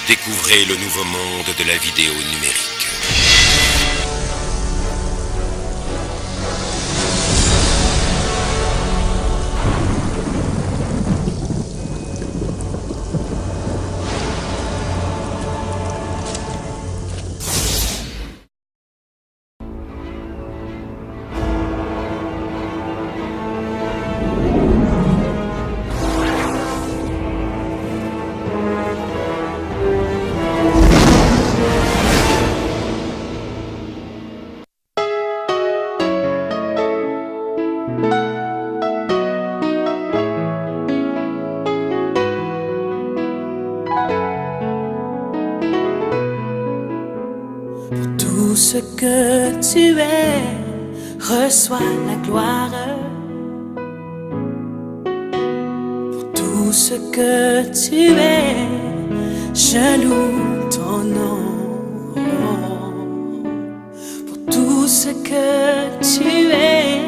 Découvrez le nouveau monde de la vidéo numérique. Tout ce que tu es, reçois la gloire. Pour tout ce que tu es, je loue ton nom. Pour tout ce que tu es,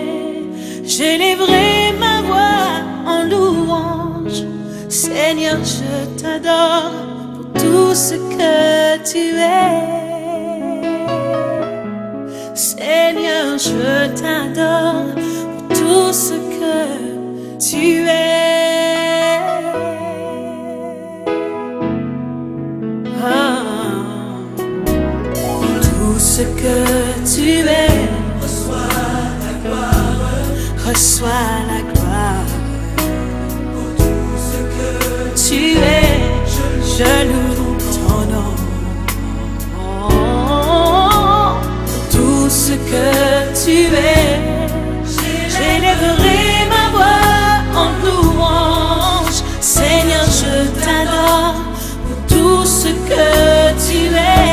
j'élèverai ma voix en louange. Seigneur, je t'adore pour tout ce que tu es. Seigneur, je t'adore pour tout ce que tu es. Pour tout ce que tu es, reçois la gloire. Reçois la gloire. Pour tout ce que tu es, je loue ton nom. Tout ce que tu es, j'élèverai ma voix en louange. Seigneur, je t'adore pour tout ce que tu es.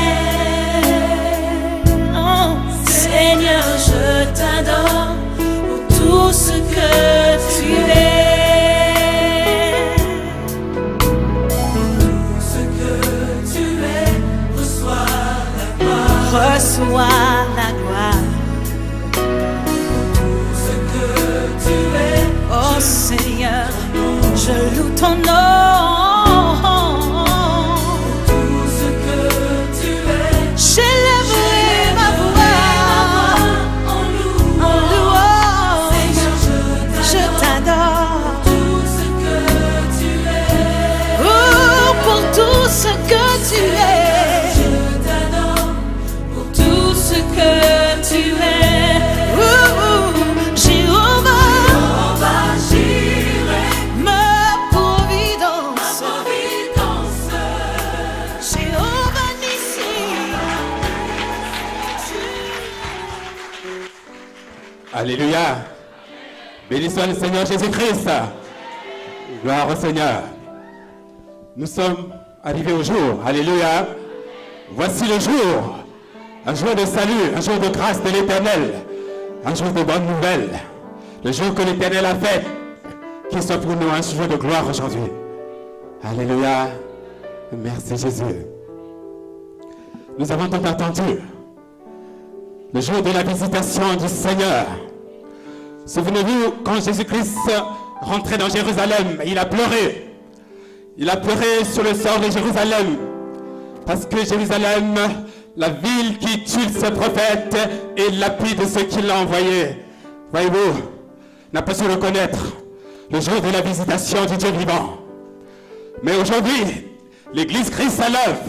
Oh, Seigneur, je t'adore pour tout ce que tu es. Tout ce que tu es, reçois la gloire. Reçois la gloire. Tout ce que tu es, oh Seigneur, je loue ton nom. Tout ce que tu es, j'élèverai ma voix en louange. Seigneur, je t'adore. Tout ce que tu es, oh, pour tout ce que tu es. Que tu es, Jéhovah, ma providence, Jéhovah Nissi. Alléluia. Béni soit le Seigneur Jésus-Christ. Gloire au Seigneur. Nous sommes arrivés au jour. Alléluia. Voici le jour. Un jour de salut, un jour de grâce de l'Éternel, un jour de bonnes nouvelles, le jour que l'Éternel a fait, qu'il soit pour nous un jour de gloire aujourd'hui. Alléluia, merci Jésus. Nous avons donc entendu le jour de la visitation du Seigneur. Souvenez-vous, quand Jésus-Christ rentrait dans Jérusalem, il a pleuré. Il a pleuré sur le sort de Jérusalem, parce que Jérusalem, la ville qui tue ce prophète et lapide ceux qui l'ont envoyé, voyez-vous, n'a pas su reconnaître le jour de la visitation du Dieu vivant. Mais aujourd'hui, l'Église Christ à l'œuvre,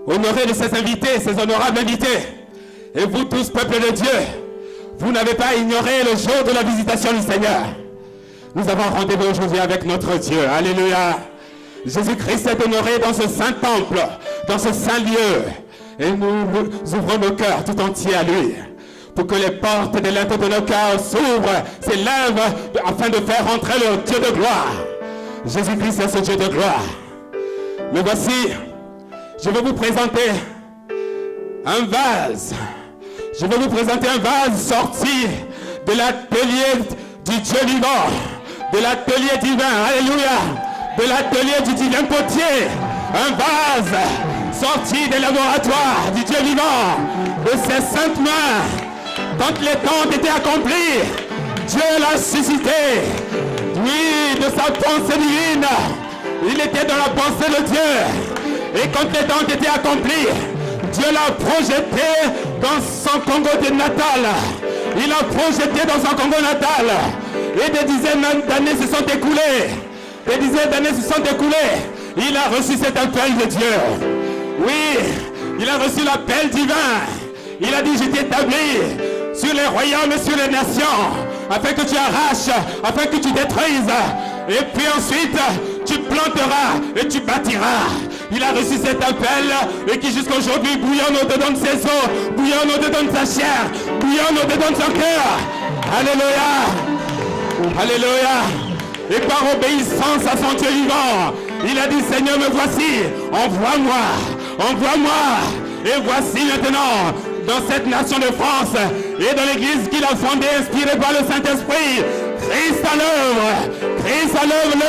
honorée de ses invités, ses honorables invités, et vous tous, peuple de Dieu, vous n'avez pas ignoré le jour de la visitation du Seigneur. Nous avons rendez-vous aujourd'hui avec notre Dieu. Alléluia. Jésus-Christ est honoré dans ce saint temple, dans ce saint lieu. Et nous ouvrons nos cœurs tout entiers à lui, pour que les portes de l'intérieur de nos cœurs s'ouvrent, s'élèvent, afin de faire entrer le Dieu de gloire. Jésus-Christ est ce Dieu de gloire. Mais voici, je vais vous présenter un vase. Je vais vous présenter un vase sorti de l'atelier du Dieu vivant, de l'atelier divin, alléluia, de l'atelier du divin potier. Un vase sorti des laboratoires du Dieu vivant, de ses saintes mains. Quand les temps étaient accomplis, Dieu l'a suscité. Oui, de sa pensée divine. Il était dans la pensée de Dieu. Et quand les temps étaient accomplis, Dieu l'a projeté dans son Congo natal. Il l'a projeté dans son Congo natal. Et des dizaines d'années se sont écoulées. Des dizaines d'années se sont écoulées. Il a reçu cet appel de Dieu. Oui, il a reçu l'appel divin. Il a dit, je t'ai établi sur les royaumes et sur les nations, afin que tu arraches, afin que tu détruises. Et puis ensuite, tu planteras et tu bâtiras. Il a reçu cet appel et qui jusqu'à aujourd'hui bouillonne au-dedans de ses os, bouillonne au-dedans de sa chair, bouillonne au-dedans de son cœur. Alléluia. Alléluia. Et par obéissance à son Dieu vivant, il a dit, Seigneur, me voici, envoie-moi, envoie-moi. Et voici maintenant, dans cette nation de France et dans l'église qu'il a fondée, inspirée par le Saint-Esprit, Christ à l'œuvre,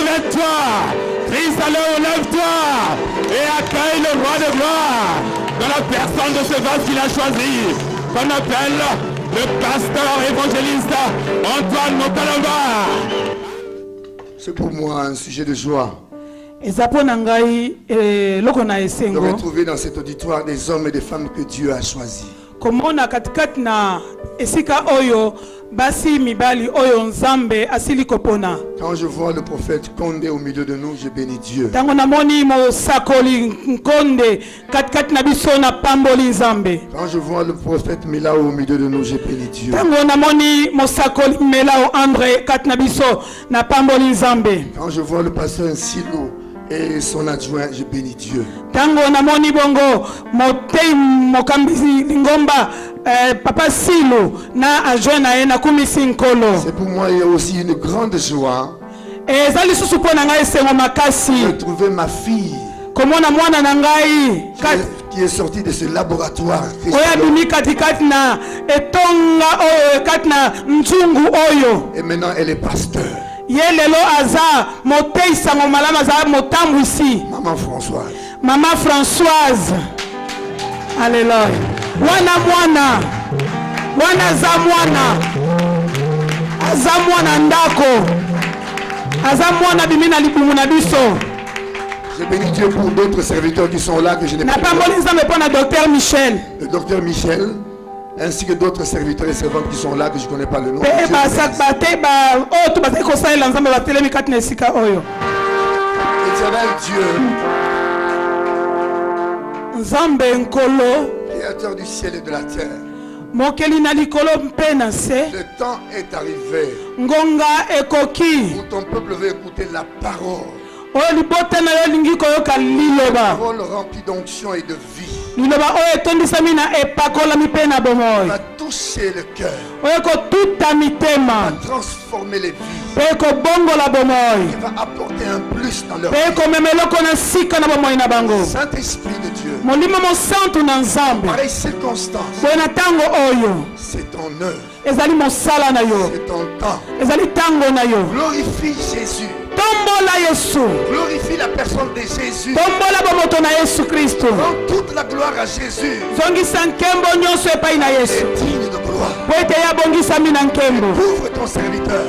lève-toi, Christ à l'œuvre, lève-toi et accueille le roi de gloire dans la personne de ce vase qu'il a choisi, qu'on appelle le pasteur évangéliste Antoine Mokalamba. C'est pour moi un sujet de joie de retrouver dans cet auditoire des hommes et des femmes que Dieu a choisis. komona katikati na esika oyo basi mibali oyo nzambe asili kopona. Quand je vois le prophète Condé au milieu de nous, je bénis Dieu. Tango namoni mosakoli Nkonde katikati na biso na pamboli nzambe. Quand je vois le prophète Milao au milieu de nous, je bénis Dieu. Tango namoni mosakoli Melao André katikati na biso na pamboli nzambe. Quand je vois le pasteur Silo et son adjoint, je bénis Dieu. Tango namoni bongo motei mokambizi lingomba papa Silo na adjoint na ye na kumisi nkolo. C'est pour moi il y a aussi une grande joie ezali susu po na ngai esengo makasi de trouver ma fille komona mwana na ngai qui est sortie de ce laboratoire. oya bimi katikati na etonga oyo kati na nzungu oyo. Et maintenant elle est pasteur. Ye lelo aza motei sango malama aza motambwisi. Maman Françoise. Maman Françoise. Alléluia. Wana za mwana aza mwana ndako aza mwana bimina libumu na biso. Je bénis Dieu pour d'autres serviteurs qui sont là que je n'ai pas. Docteur Michel. Le docteur Michel, ainsi que d'autres serviteurs et servantes qui sont là que je ne connais pas le nom. Éternel Dieu, créateur du ciel et de la terre, le temps est arrivé où ton peuple veut écouter la parole. Parole remplie d'onction et de vie. Va toucher le cœur. Va transformer les vies. Il va apporter un plus dans leur vie. Saint-Esprit de Dieu. Pareille circonstance. C'est ton œuvre. C'est ton temps. Glorifie Jésus. Glorifie la personne de Jésus. Rends toute la gloire à Jésus. Et digne de gloire. Ouvre ton serviteur.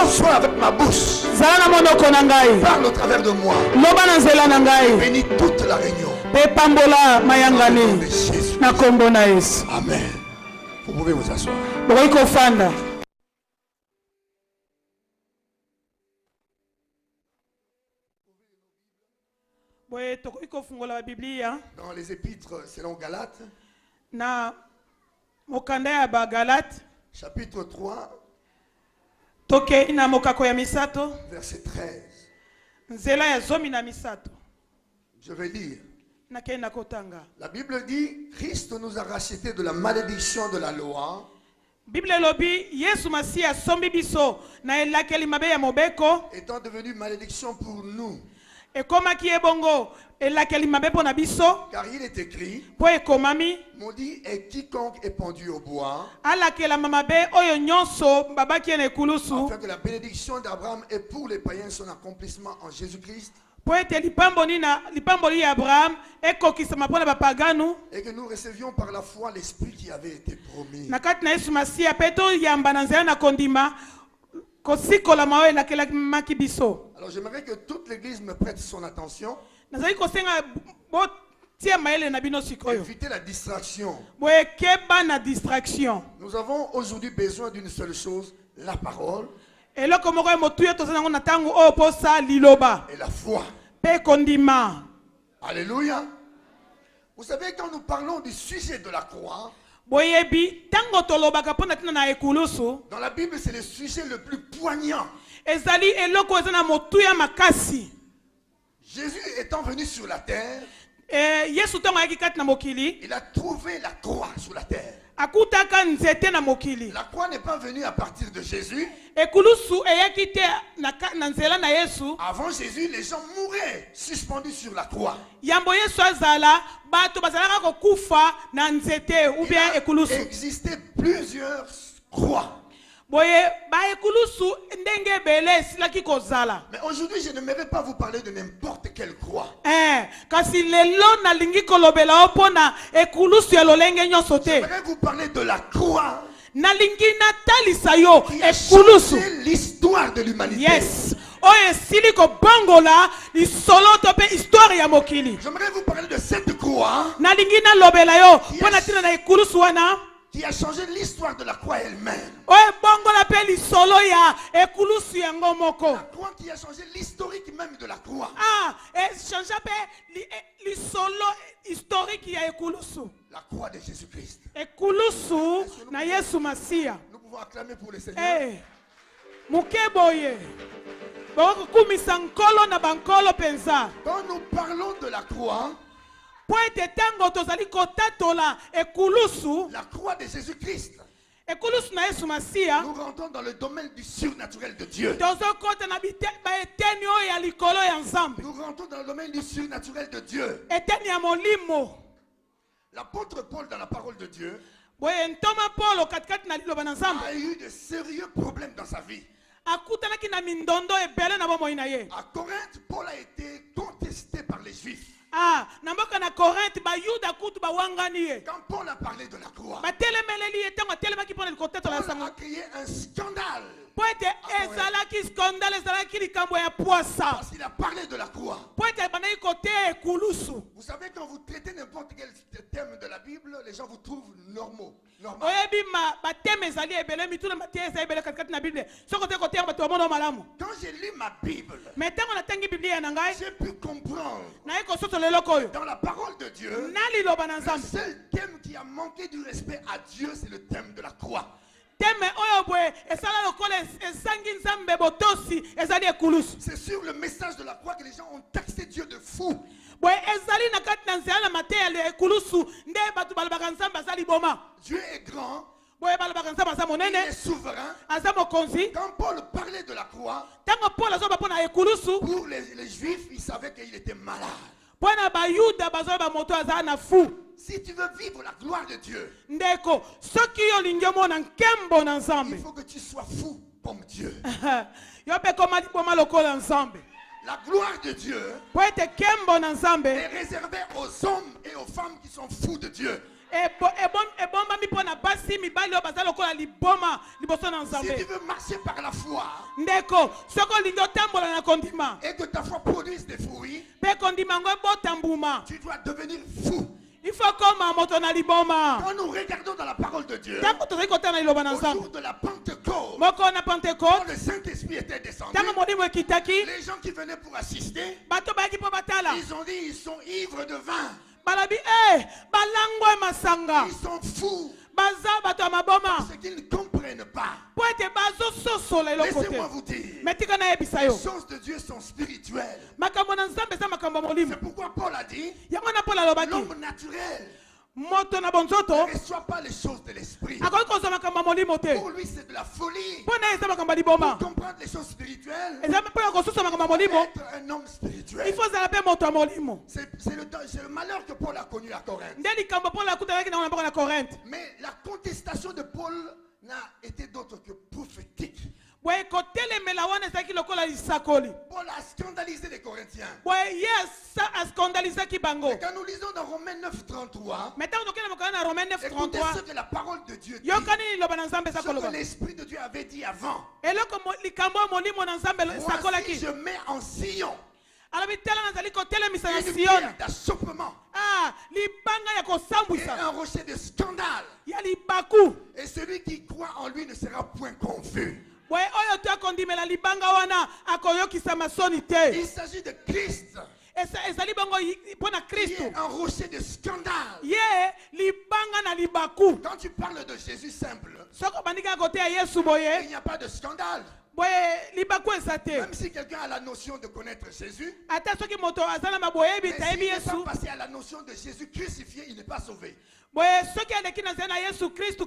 Sois avec ma bouche. Parle au travers de moi. Bénis toute la réunion. Amen. Vous pouvez vous asseoir. Dans les épîtres selon Galates, chapitre 3, verset 13. Je vais lire. La Bible dit, Christ nous a rachetés de la malédiction de la loi, étant devenu malédiction pour nous. Car il est écrit, maudit est quiconque est pendu au bois, afin que la bénédiction d'Abraham ait pour les païens son accomplissement en Jésus-Christ, et que nous recevions par la foi l'Esprit qui avait été promis. Alors j'aimerais que toute l'église me prête son attention. Évitez la distraction. Nous avons aujourd'hui besoin d'une seule chose, la parole et la foi. Alléluia. Vous savez, quand nous parlons du sujet de la croix, dans la Bible, c'est le sujet le plus poignant. Jésus étant venu sur la terre, il a trouvé la croix sur la terre. La croix n'est pas venue à partir de Jésus. Avant Jésus, les gens mouraient suspendus sur la croix. Il existait plusieurs croix. Mais aujourd'hui, je n'aimerais pas vous parler de n'importe quelle croix. J'aimerais vous parler de la croix qui a changé l'histoire de l'humanité. Yes. J'aimerais vous parler de cette croix qui a changé l'histoire de la croix elle-même. La croix qui a changé l'historique même de la croix. La croix de Jésus-Christ. Nous pouvons acclamer pour le Seigneur. Quand nous parlons de la croix, la croix de Jésus-Christ, nous rentrons dans le domaine du surnaturel de Dieu. Nous rentrons dans le domaine du surnaturel de Dieu. L'apôtre Paul, dans la parole de Dieu, a eu de sérieux problèmes dans sa vie. À Corinthe, Paul a été contesté par les Juifs. Quand Paul a parlé de la croix, Paul a créé un scandale. Parce qu'il a parlé de la croix. Vous savez, quand vous traitez n'importe quel thème de la Bible, les gens vous trouvent normaux. Quand j'ai lu ma Bible, j'ai pu comprendre dans la parole de Dieu, le seul thème qui a manqué du respect à Dieu, c'est le thème de la croix. C'est sur le message de la croix que les gens ont taxé Dieu de fou. Dieu est grand, il est souverain. Quand Paul parlait de la croix, pour les Juifs, ils savaient qu'il était malade. Si tu veux vivre la gloire de Dieu, il faut que tu sois fou comme Dieu. La gloire de Dieu est réservée aux hommes et aux femmes qui sont fous de Dieu. Si tu veux marcher par la foi et que ta foi produise des fruits, tu dois devenir fou. Quand nous regardons dans la parole de Dieu, au jour de la Pentecôte, quand le Saint-Esprit était descendu, les gens qui venaient pour assister, ils ont dit ils sont ivres de vin. Ils sont fous. Parce qu'ils ne comprennent pas. Laissez-moi vous dire, les choses de Dieu sont spirituelles. C'est pourquoi Paul a dit, l'homme naturel ne reçoit pas les choses de l'esprit. Pour lui, c'est de la folie. Pour comprendre les choses spirituelles, être un homme spirituel. C'est le malheur que Paul a connu à Corinthe. Mais la contestation de Paul n'a été d'autre que prophétique. boye kotelemela wana ezalaki lokola lisakoli. Paul a scandalisé les Corinthiens. Boye ye askandalizaki bango. Et quand nous lisons dans Romains 9:33, Maintenant tokende mokana na Romains écoutez ce 9:33. que la parole de Dieu dit. Yokani liloba na Nzambe Ce que sakoloba. l'Esprit de Dieu avait dit avant. Eloko likambo molimo na Nzambe Voici, sakolaki. je mets en Sion Alabi tala nazali kotelemisa na une Sion. pierre d'achoppement Ah, libanga ya et kosambwisa. un rocher de scandale. Ya libaku. Et celui qui croit en lui ne sera point confus. Boye oyo to akondimela libanga wana akoyokisa masoni te. Il s'agit de Christ, Ezali bango mpona qui Kristo. est un rocher de scandale. Ye libanga na libaku. Quand tu parles de Jésus simple, Soko bandika kote ya Yesu il boye. n'y a pas de scandale. Boye libaku eza te. Même si quelqu'un a la notion de connaître Jésus, Ata soki moto azala maboyebi mais tayebi s'il n'est Yesu. pas passé à la notion de Jésus crucifié, il n'est pas sauvé. Boye soki aleki na zela na Yesu Kristo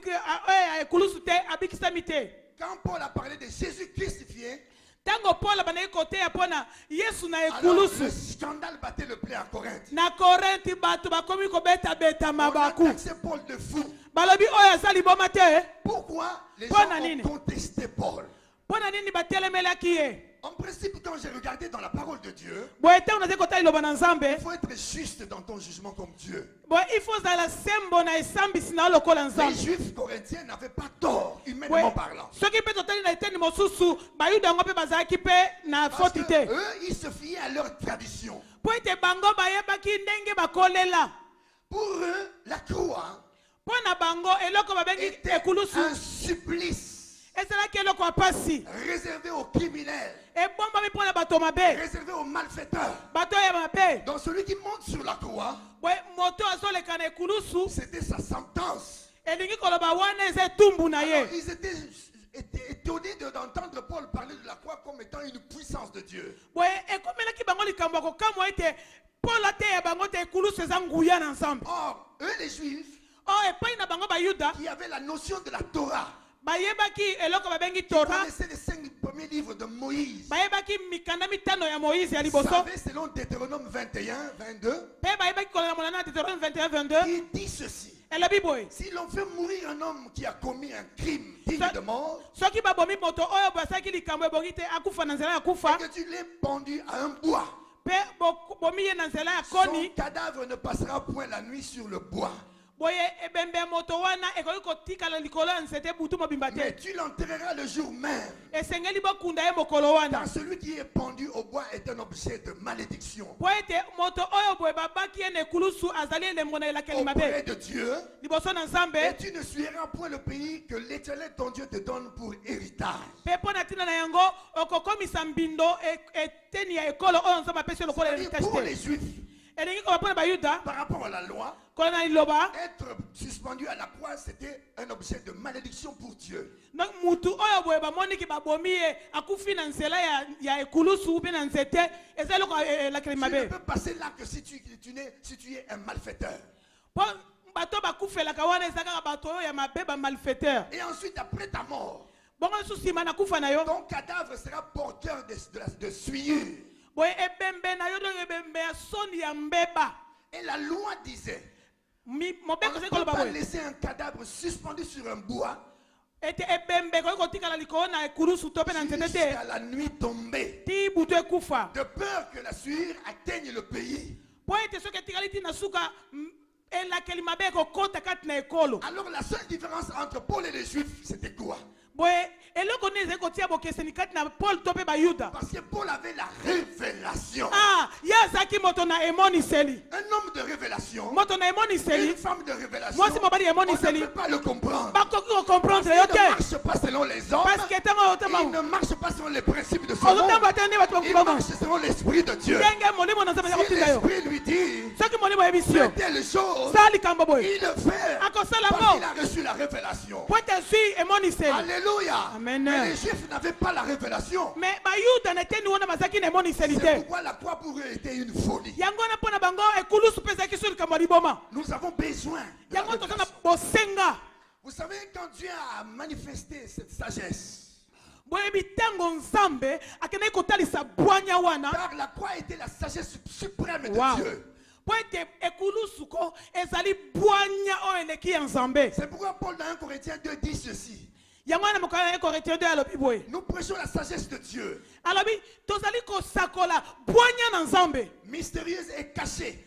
ekulusu te abikisami te. Quand Paul a parlé de Jésus crucifié, Tango Paul bandaki kote ya pona Yesu na alors ekulusu. le scandale battait le plein à Corinthe. Na Korenti bato bakomi kobeta beta On a mabaku. taxé Paul de fou. Balobi oyo azali boma te. Pourquoi les Paul gens na ont nini? contesté Paul? Pona nini batelemelaki ye. En principe, quand j'ai regardé dans la parole de Dieu, Boye te unaze kota iloba na Nzambe. il faut être juste dans ton jugement comme Dieu. Boye ifo zala sembo na esambisi na lokola Les Nzambe. Juifs corinthiens n'avaient pas tort, Boye humainement parlant. soki mpe totali na eteni mosusu bayuda yango mpe bazalaki mpe na Parce foti que te. eux, ils se fiaient à leur tradition. Po ete bango bayebaki ndenge bakolela. Pour eux, la croix Mpo na bango eloko babengi était ekulusu un supplice ezalaki eloko ya pasi. réservé aux criminels, Ebombami mpo na bato mabe. réservé aux malfaiteurs. Bato ya mabe. Donc celui qui monte sur la croix, Boye moto azoleka na ekulusu c'était sa sentence. elingi koloba wana eza etumbu na Alors, ye. ils étaient étonnés d'entendre Paul parler de la croix comme étant une puissance de Dieu. Boye ekomelaki bango likambo ya kokamwa ete Paul ateya bango te ekulusu eza nguya na Nzambe. Or, eux les Juifs, Oh epai na bango bayuda qui avaient la notion de la Torah, bayebaki eloko babengi qui Torah. connaissaient les 5 premiers livres de Moïse, Bayebaki mikanda mitano ya Moïse ya liboso. savaient selon Deutéronome 21, 22, Pe bayebaki kolela molana na Deutéronome 21, 22. il dit ceci. Elobi boye. Si l'on fait mourir un homme qui a commis un crime digne de mort, Soki babomi moto oyo basalaki likambo ebongi te akufa na nzela ya kufa. et que tu l'aies pendu à un bois, Pe bomi ye na nzela ya son koni. cadavre ne passera point la nuit sur le bois. Boye ebembe moto wana ekoki kotikala likolo ya nzete butu mobimba Mais te. tu l'enterreras le jour même. Esengeli bokunda ye mokolo wana. Car celui qui est pendu au bois est un objet de malédiction Po ete moto oyo boye babaki ye na ekulusu azali elembo na elakeli auprès mabe. de Dieu. Liboso na Et Nzambe. tu ne suivras point le pays que l'Éternel ton Dieu te donne pour héritage. Pe mpo na ntina na yango okokomisa mbindo eteni ya ekolo oyo Nzambe apesi yo lokola C'est-à-dire, héritage pour te. les Juifs, Elingi koba mpo na bayuda par rapport à la loi, kola na liloba. être suspendu à la croix, c'était un objet de malédiction pour Dieu. Donc mutu oyo boye bamoniki babomi ye akufi na nzela ya ekulusu mpe na nzete eza eloko elakeli Tu ne mabe. peux passer là que si tu es un malfaiteur. Po bato bakufelaka wana eza kaka bato oyo ya mabe bamalfaiteur. Et ensuite, après ta mort, Bongo lisusu nsima na kufa na yo ton cadavre sera porteur de souillure. boye ebembe na yo donc ebembe ya soni ya mbeba. Et la loi disait, on Mobeko ne seki peut koloba pas boye laisser un cadavre suspendu sur un bois ete ebembe koki kotikala likolo na ekulusu to mpe na nzete jusqu'à te la nuit tombée, ti butu ekufa. de peur que la sueur atteigne le pays. Po ete soki etikali ti na suka elakeli mabe ekokota kati na ekolo. Alors la seule différence entre Paul et les Juifs, c'était quoi? Boye eloko nini ezali kotia bokeseni kati na Paul to mpe bayuda. Parce que Paul avait la révélation. Ah, ye azalaki moto na emoniseli. Un homme de révélation, Moto na une emoniseli. femme de révélation, Mwasi mobali ya on ne emoniseli. peut pas le comprendre. Bakoki kokomprendre Il yo ne te. marche pas selon les hommes. Parce que ntango Il otama ne marche pas selon les principes de ce monde. ozotamba te nde bato Il bakubama. marche selon l'Esprit de Dieu. Ndenge molimo na Nzambe Si akotinda yo. l'Esprit lui dit, Soki molimo oyebisi yo. fais telle chose, Sala likambo boye. il le fait. Akosala Parce ngo. qu'il a reçu la révélation. Po ete azwi emoniseli. Alléluia. Amen. Mais les Juifs n'avaient pas la révélation. Mais bayuda na eteni wana bazalaki na emoniseli C'est te. pourquoi la croix pour eux était une folie. Yango wana mpo na bango ekulusu mpe ezalaki so likambo ya liboma. Nous avons besoin de la Yango toza na révélation. bosenga. Vous savez, quand Dieu a manifesté cette sagesse, Boyebi ntango Nzambe akendaki kotalisa bwanya wana. car la croix était la sagesse suprême de Wow. Dieu. Po ete ekulusu ko ezali bwanya oyo eleki ya Nzambe. C'est pourquoi Paul dans 1 Corinthiens 2 dit ceci. Nous prêchons la sagesse de Dieu. Mystérieuse et cachée.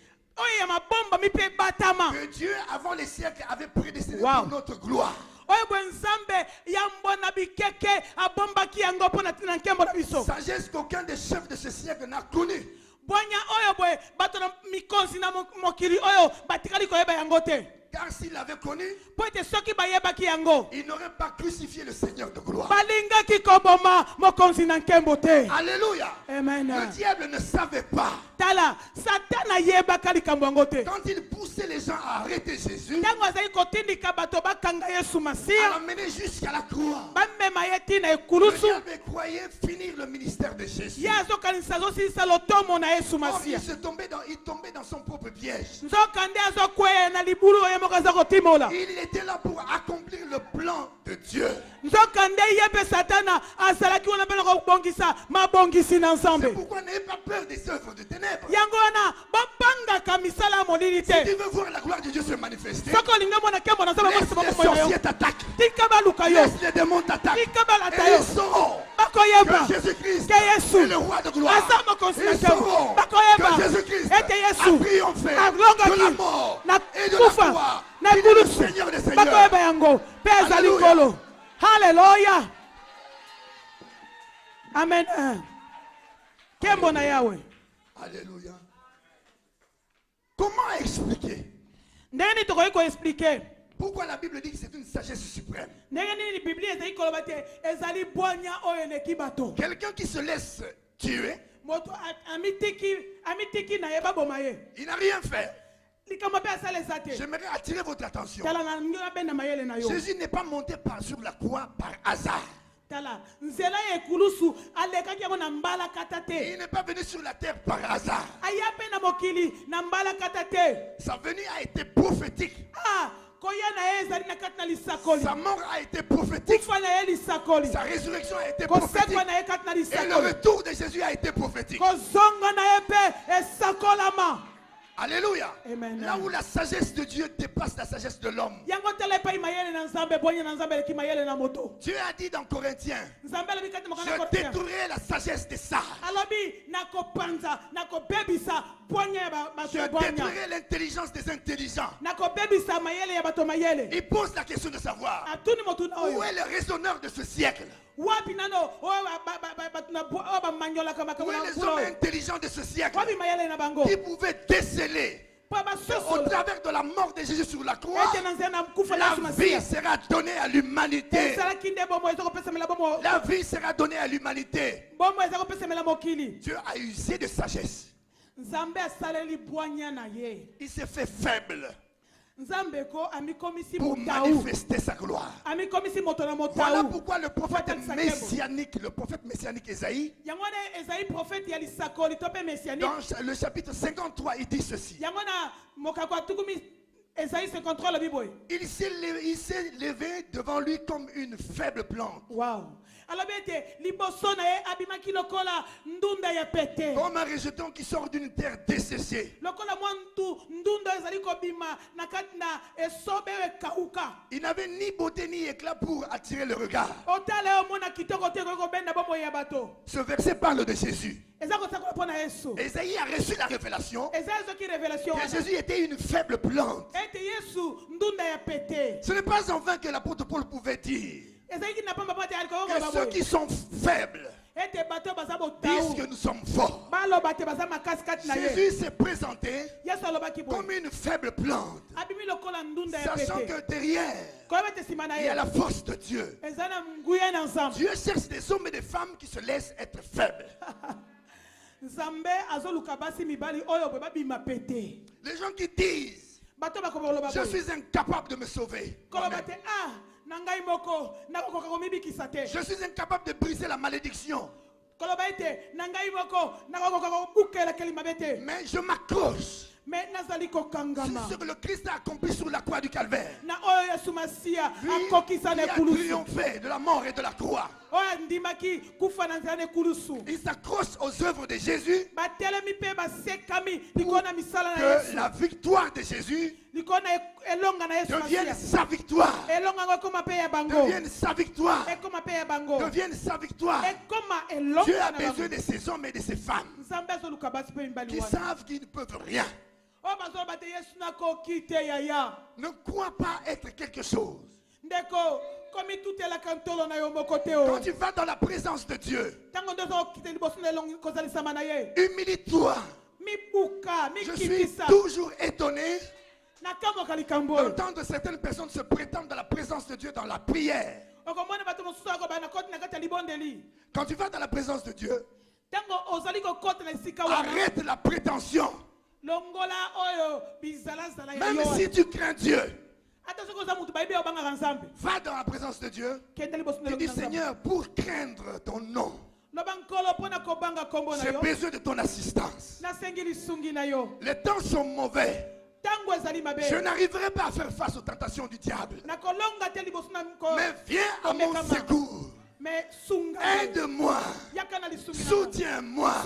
Que Dieu, avant les siècles, avait prédestiné pour notre gloire. Sagesse qu'aucun des chefs de ce siècle n'a connue. Car s'il l'avait connu, il n'aurait pas crucifié le Seigneur de gloire. Alléluia. Amen. Le diable ne savait pas. Quand il poussait les gens à arrêter Jésus, à l'amener jusqu'à la croix, le diable croyait finir le ministère de Jésus. Or, il tombait dans son propre piège. Il était là pour accomplir le plan de Dieu. C'est pourquoi n'ayez pas peur des œuvres de ténèbres. Si tu veux voir la gloire de Dieu se manifester, laisse les sorciers t'attaquer, laisse les démons t'attaquer, et ils sauront que Jésus-Christ est le roi de gloire. Ils sauront que Jésus-Christ a triomphé de la mort et de la croix. Il est le Seigneur des Seigneurs. Alléluia. Alléluia. Amen. Alléluia. Comment expliquer pourquoi la Bible dit que c'est une sagesse suprême? Quelqu'un qui se laisse tuer, il n'a rien fait. J'aimerais attirer votre attention. Jésus n'est pas monté sur la croix par hasard. Il n'est pas venu sur la terre par hasard. Sa venue a été prophétique. Sa mort a été prophétique. Sa résurrection a été prophétique. Et le retour de Jésus a été prophétique. Alléluia. Amen. Là où la sagesse de Dieu dépasse la sagesse de l'homme. Dieu a dit dans Corinthiens, je détruirai la sagesse des sages. Je détruirai l'intelligence des intelligents. Il pose la question de savoir où est le raisonneur de ce siècle. Où est les hommes intelligents de ce siècle qui pouvaient déceler au travers de la mort de Jésus sur la croix, la vie sera donnée à l'humanité. La vie sera donnée à l'humanité. Dieu a usé de sagesse. Il s'est fait faible pour manifester sa gloire. Voilà pourquoi le prophète messianique Ésaïe, dans le chapitre 53, il dit ceci. Il s'est levé devant lui comme une faible plante. Comme un rejeton qui sort d'une terre desséchée. Il n'avait ni beauté ni éclat pour attirer le regard. Ce verset parle de Jésus. Ésaïe a reçu la révélation que Jésus était une faible plante. Ce n'est pas en vain que l'apôtre Paul pouvait dire que ceux qui sont faibles disent que nous sommes forts. Jésus s'est présenté comme une faible plante, sachant que derrière il y a la force de Dieu. Dieu cherche des hommes et des femmes qui se laissent être faibles. Les gens qui disent je suis incapable de me sauver. Je suis incapable de briser la malédiction. Mais je m'accroche sur ce que le Christ a accompli sur la croix du Calvaire. Lui qui a triomphé de la mort et de la croix. Il s'accroche aux œuvres de Jésus pour que la victoire de Jésus devienne sa victoire. Devienne sa victoire. Devienne sa victoire. Dieu a besoin de ces hommes et de ces femmes qui savent qu'ils ne peuvent rien. Ne crois pas être quelque chose. Quand tu vas dans la présence de Dieu, humilie-toi. Je suis toujours étonné d'entendre certaines personnes se prétendre dans la présence de Dieu dans la prière. Quand tu vas dans la présence de Dieu, arrête la prétention. Même si tu crains Dieu, va dans la présence de Dieu. Tu dis, Seigneur, pour craindre ton nom, j'ai besoin de ton assistance. Les temps sont mauvais. Je n'arriverai pas à faire face aux tentations du diable. Mais viens à mon secours. Aide-moi. Soutiens-moi.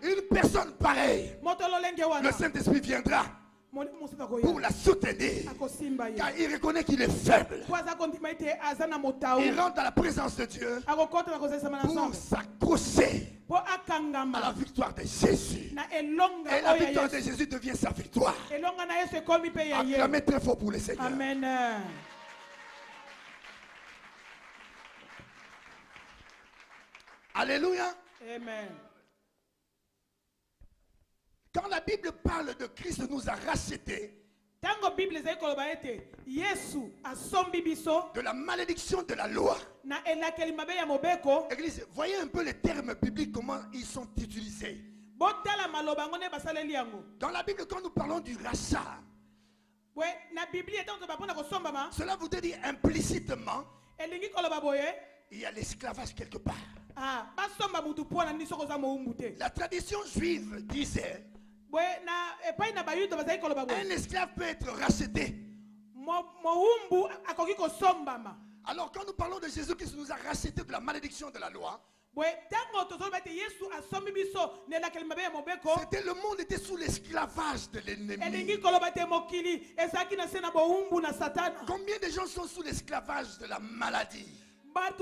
Une personne pareille, le Saint-Esprit viendra pour la soutenir, car il reconnaît qu'il est faible. Il rentre dans la présence de Dieu pour s'accrocher à la victoire de Jésus. Et la victoire de Jésus devient sa victoire. Acclamez très fort pour le Seigneur. Amen. Alléluia. Amen. Quand la Bible parle de Christ nous a rachetés de la malédiction de la loi. Église, voyez un peu les termes bibliques, comment ils sont utilisés. Dans la Bible, quand nous parlons du rachat, cela voudrait dire implicitement il y a l'esclavage quelque part. La tradition juive disait un esclave peut être racheté. Alors quand nous parlons de Jésus qui nous a rachetés de la malédiction de la loi, c'était le monde était sous l'esclavage de l'ennemi. Combien de gens sont sous l'esclavage de la maladie? Ils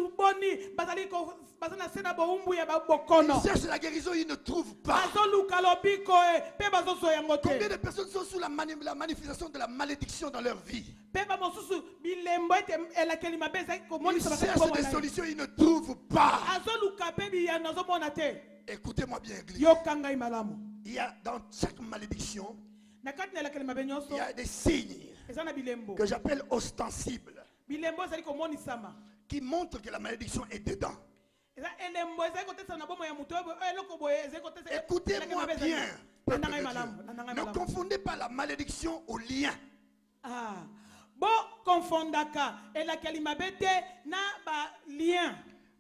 cherchent la guérison, ils ne trouvent pas. Combien de personnes sont sous la manifestation de la malédiction dans leur vie? Ils cherchent des solutions, ils ne trouvent pas. Écoutez-moi bien, Église. Il y a dans chaque malédiction, il y a des signes que j'appelle ostensibles, qui montre que la malédiction est dedans. Écoutez-moi bien. Ne confondez pas la malédiction au lien.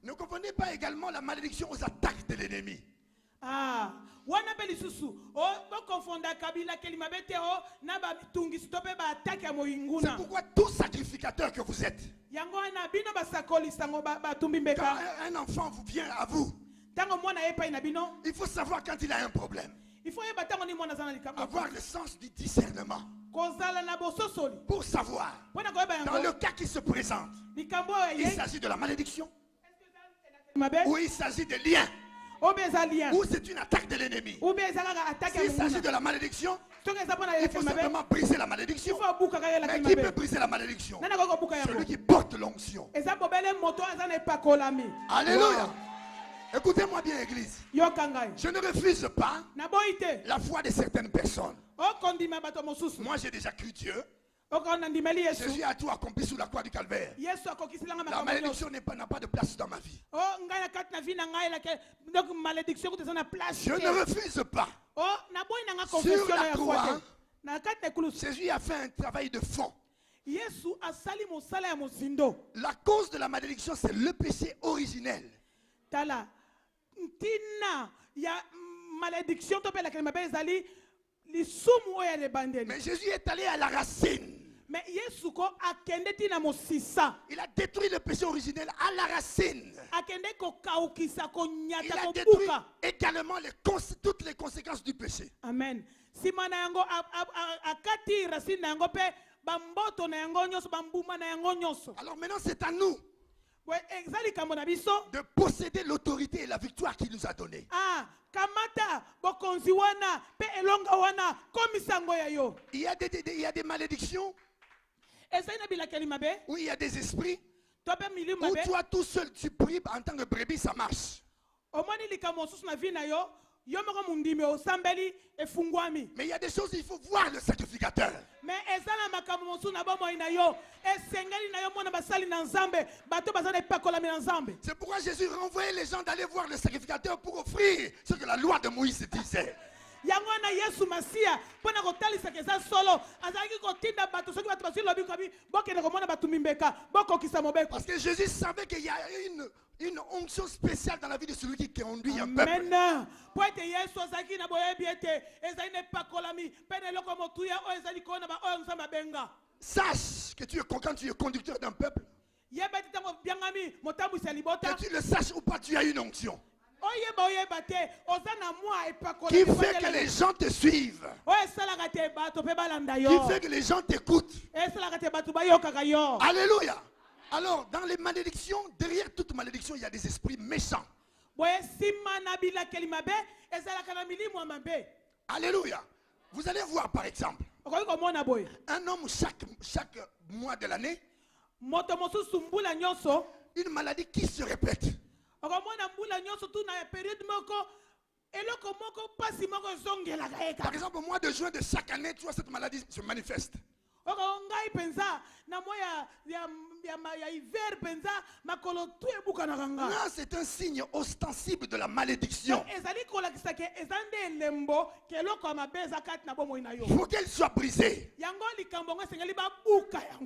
Ne confondez pas également la malédiction aux attaques de l'ennemi. C'est pourquoi tout sacrificateur que vous êtes, quand un enfant vous vient à vous, il faut savoir quand il a un problème. Avoir le sens du discernement pour savoir dans le cas qui se présente, il s'agit de la malédiction ou il s'agit de liens, ou c'est une attaque de l'ennemi. S'il s'agit de la malédiction, il faut simplement briser la malédiction. Mais qui peut briser la malédiction? Celui qui porte l'onction. Alléluia. Écoutez-moi bien, Église. Je ne refuse pas la foi de certaines personnes. Moi, j'ai déjà cru Dieu. Jésus a tout accompli sous la croix du calvaire. La malédiction n'a pas de place dans ma vie. Je ne refuse pas. Sur la croix, Jésus a fait un travail de fond. La cause de la malédiction, c'est le péché originel. Mais Jésus est allé à la racine. Il a détruit le péché originel à la racine. Il a détruit également toutes les conséquences du péché. Amen. Simana yango akati racine yango pe bamboto na yango nyoso bambuma na yango nyoso. Alors maintenant c'est à nous de posséder l'autorité et la victoire qu'il nous a donnée. Il y a des malédictions où il y a des esprits où toi tout seul tu pries en tant que brebis, ça marche. Mais il y a des choses, il faut voir le sacrificateur. C'est pourquoi Jésus renvoyait les gens d'aller voir le sacrificateur pour offrir ce que la loi de Moïse disait. Parce que Jésus savait qu'il y a une onction spéciale dans la vie de celui qui conduit un peuple. Sache que quand tu es conducteur d'un peuple, que tu le saches ou pas, tu as une onction qui fait que les gens te suivent, qui fait que les gens t'écoutent. Alléluia. Alors, dans les malédictions, derrière toute malédiction, il y a des esprits méchants. Alléluia. Vous allez voir par exemple, un homme chaque mois de l'année, une maladie qui se répète. Par exemple, au mois de juin de chaque année, tu vois, cette maladie se manifeste. Non, c'est un signe ostensible de la malédiction. Il faut qu'elle soit brisée.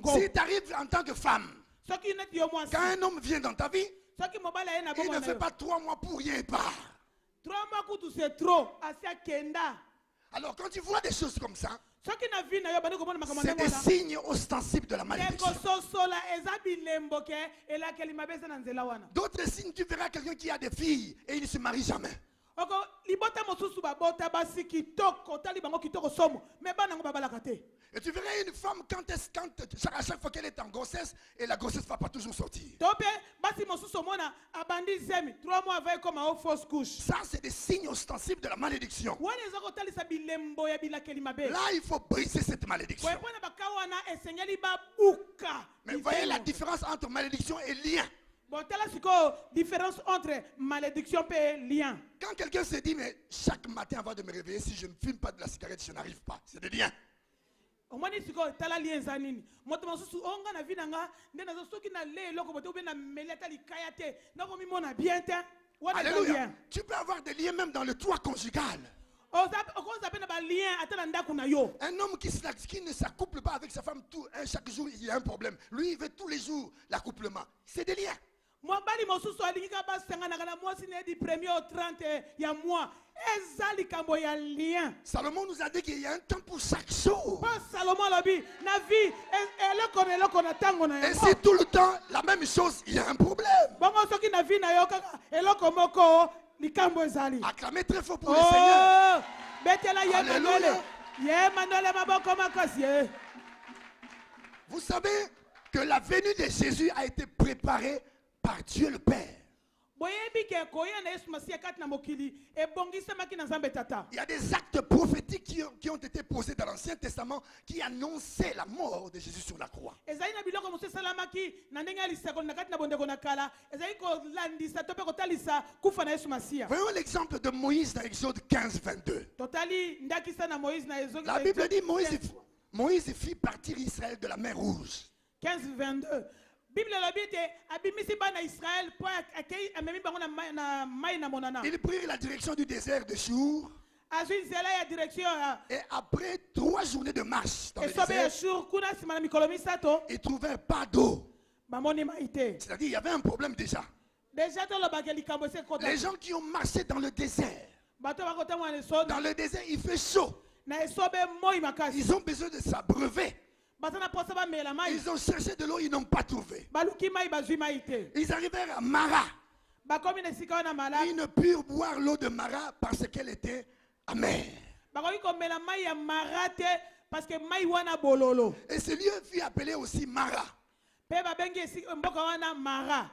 Si tu arrives en tant que femme, quand un homme vient dans ta vie, il ne fait pas 3 mois pour rien et part. Alors quand tu vois des choses comme ça, c'est des signes ostensibles de la malédiction. D'autres signes, tu verras quelqu'un qui a des filles et il ne se marie jamais. Et tu verras une femme à chaque fois qu'elle est en grossesse et la grossesse ne va pas toujours sortir. Ça, c'est des signes ostensibles de la malédiction. Là, il faut briser cette malédiction. Mais voyez la différence entre malédiction et lien. Différence entre malédiction et lien. Quand quelqu'un se dit, mais chaque matin avant de me réveiller, si je ne fume pas de la cigarette, je n'arrive pas. C'est des liens. Alléluia. Tu peux avoir des liens même dans le toit conjugal. Un homme qui ne s'accouple pas avec sa femme chaque jour, il y a un problème. Lui, il veut tous les jours l'accouplement. C'est des liens. Salomon nous a dit qu'il y a un temps pour chaque chose. Et si tout le temps la même chose, il y a un problème. Acclamez très fort pour le Seigneur. Alléluia. Vous savez que la venue de Jésus a été préparée par Dieu le Père. Il y a des actes prophétiques qui ont été posés dans l'Ancien Testament qui annonçaient la mort de Jésus sur la croix. Voyons l'exemple de Moïse dans Exode 15, 22. La Bible dit Moïse fit partir Israël de la mer Rouge. 15, 22. Ils prirent la direction du désert de Chour. Et après 3 journées de marche dans le désert, ils ne trouvèrent pas d'eau. C'est-à-dire qu'il y avait un problème déjà. Les gens qui ont marché dans le désert, il fait chaud. Ils ont besoin de s'abreuver. Ils ont cherché de l'eau, ils n'ont pas trouvé. Ils arrivèrent à Mara. Ils ne purent boire l'eau de Mara parce qu'elle était amère. Et ce lieu fut appelé aussi Mara.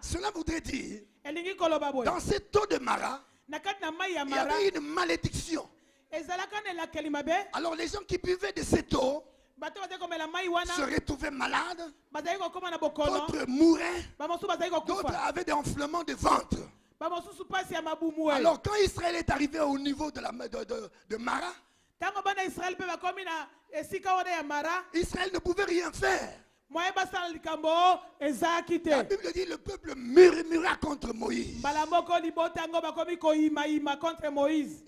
Cela voudrait dire, dans cette eau de Mara, il y avait une malédiction. Alors les gens qui buvaient de cette eau se retrouvaient malades, d'autres mouraient, d'autres avaient des enflements de ventre. Alors quand Israël est arrivé au niveau de Mara, Israël ne pouvait rien faire. La Bible dit le peuple murmura contre Moïse.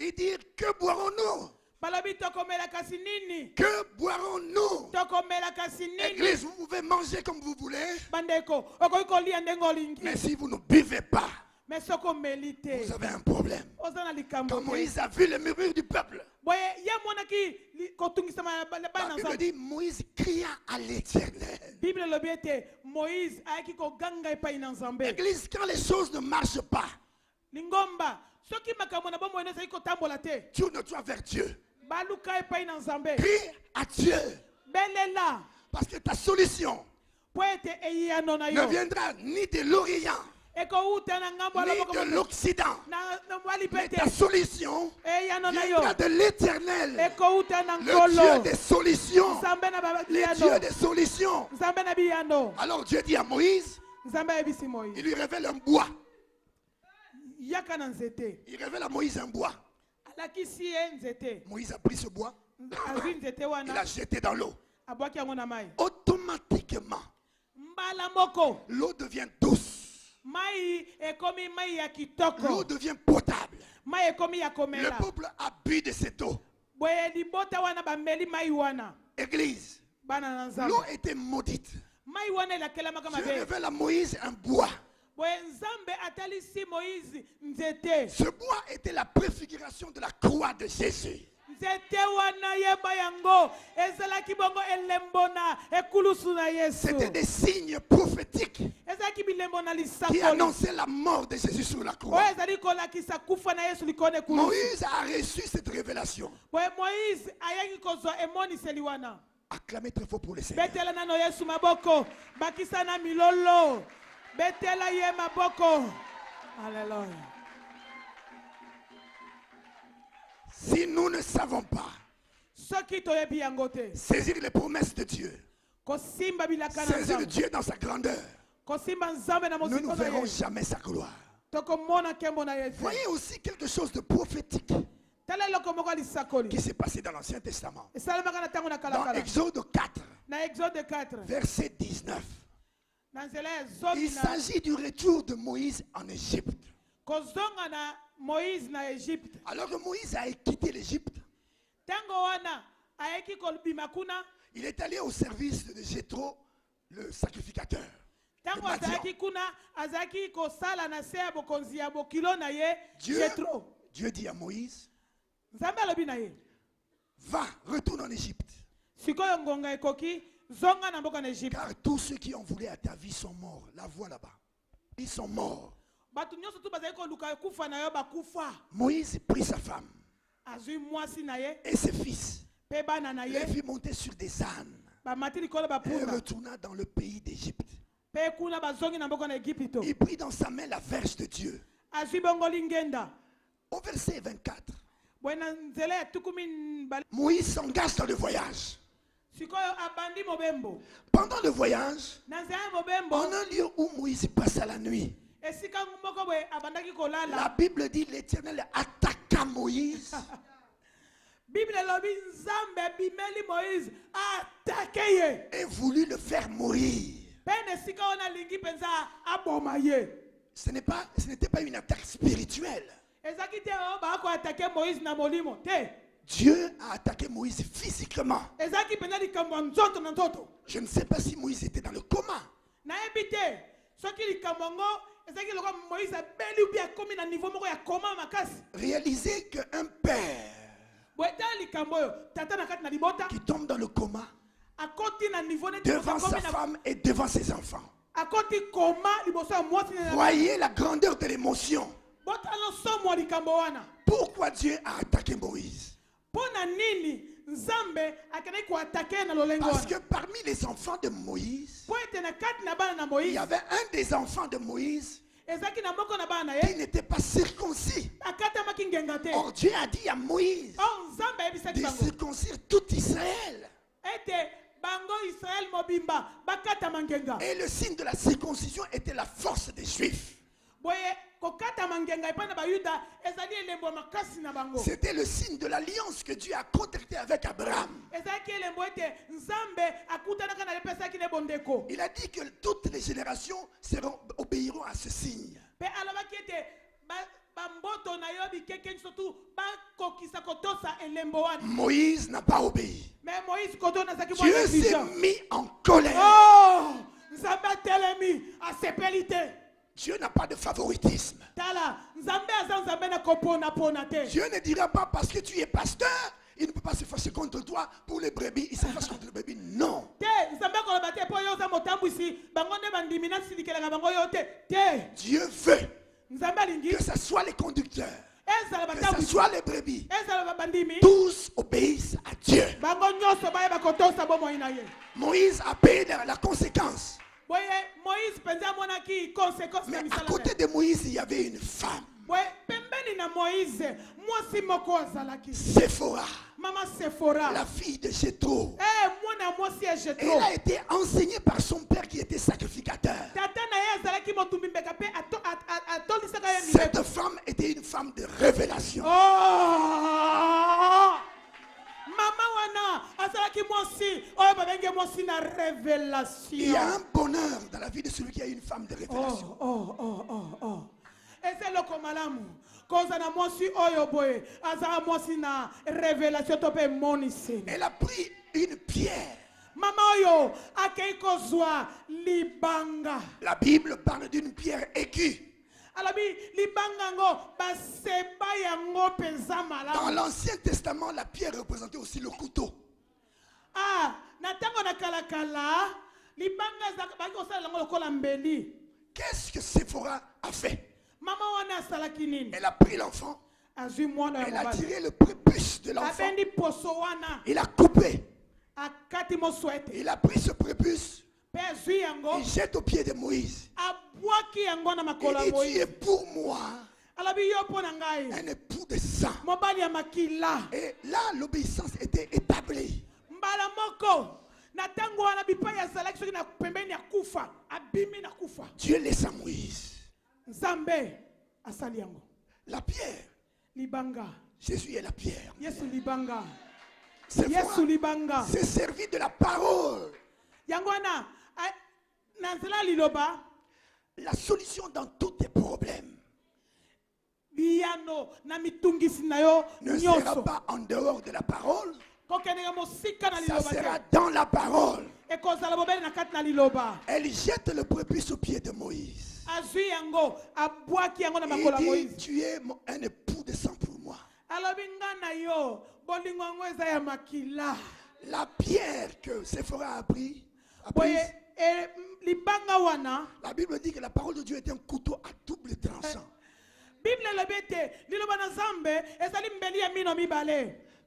Il dit que boirons-nous? Que boirons-nous? Église, vous pouvez manger comme vous voulez, mais si vous ne buvez pas, vous avez un problème. Quand Moïse a vu le murmure du peuple, la Bible dit Moïse cria à l'Éternel. Église, quand les choses ne marchent pas, tourne-toi vers Dieu. Crie à Dieu. Parce que ta solution ne viendra ni de l'Orient ni de l'Occident, mais ta solution viendra de l'Éternel, le Dieu des solutions, le Dieu des solutions. Alors Dieu dit à Moïse, il lui révèle un bois. Il révèle à Moïse un bois. Moïse a pris ce bois, il l'a jeté dans l'eau. Automatiquement, l'eau devient douce. L'eau devient potable. Le peuple a bu de cette eau. Église, l'eau était maudite. Dieu révèle à Moïse un bois. Ce bois était la préfiguration de la croix de Jésus. C'était des signes prophétiques qui annonçaient la mort de Jésus sur la croix. Moïse a reçu cette révélation. Acclamez très fort pour le Seigneur. Alléluia. Si nous ne savons pas saisir les promesses de Dieu, saisir Dieu dans sa grandeur, nous ne verrons jamais sa gloire. Voyez aussi quelque chose de prophétique qui s'est passé dans l'Ancien Testament. Dans Exode 4, verset 19. Il s'agit du retour de Moïse en Égypte. Alors que Moïse a quitté l'Égypte, il est allé au service de Jéthro, le sacrificateur. Dieu dit à Moïse, va, retourne en Égypte. Car tous ceux qui ont voulu à ta vie sont morts. La vois là-bas. Ils sont morts. Moïse prit sa femme et ses fils. Il les fit monter sur des ânes et retourna dans le pays d'Égypte. Il prit dans sa main la verge de Dieu. Au verset 24, Moïse s'engage dans le voyage. Pendant le voyage, en un lieu où Moïse passa la nuit, la Bible dit l'Éternel attaqua Moïse. Et voulut le faire mourir. Ce n'était pas une attaque spirituelle. Dieu a attaqué Moïse physiquement. Je ne sais pas si Moïse était dans le coma. Réalisez qu'un père qui tombe dans le coma devant sa femme et devant ses enfants, Voyez la grandeur de l'émotion. Pourquoi Dieu a attaqué Moïse? Parce que parmi les enfants de Moïse, il y avait un des enfants de Moïse qui n'était pas circoncis. Or Dieu a dit à Moïse de circoncire tout Israël. Et le signe de la circoncision était la force des Juifs. C'était le signe de l'alliance que Dieu a contractée avec Abraham. Il a dit que toutes les générations obéiront à ce signe. Moïse n'a pas obéi. Dieu s'est mis en colère. Dieu n'a pas de favoritisme. Dieu ne dira pas parce que tu es pasteur, il ne peut pas se fâcher contre toi pour les brebis, il se fâche contre les brebis. Non. Dieu veut que ce soit les conducteurs, que ce soit les brebis, tous obéissent à Dieu. Moïse a payé la conséquence. Mais à côté de Moïse, il y avait une femme. Séphora, la fille de Jéthro. Elle a été enseignée par son père qui était sacrificateur. Cette femme était une femme de révélation. Il y a un bonheur dans la vie de celui qui a une femme de révélation. Elle a pris une pierre. La Bible parle d'une pierre aiguë. Dans l'Ancien Testament, la pierre représentait aussi le couteau. Qu'est-ce que Séphora a fait? Elle a pris l'enfant. Elle a tiré le prépuce de l'enfant. Il a coupé. Il a pris ce prépuce. Il jette au pied de Moïse. Il dit, tu es pour moi un époux de sang. Et là, l'obéissance était établie. Dieu laissa Moïse. La pierre. Jésus est la pierre. C'est servi de la parole. La solution dans tous tes problèmes ne sera pas en dehors de la parole. Ça sera dans la parole. Elle jette le prépuce au pied de Moïse. Il dit, tu es un époux de sang pour moi. La pierre que Séphora a prise, la Bible dit que la parole de Dieu est un couteau à double tranchant.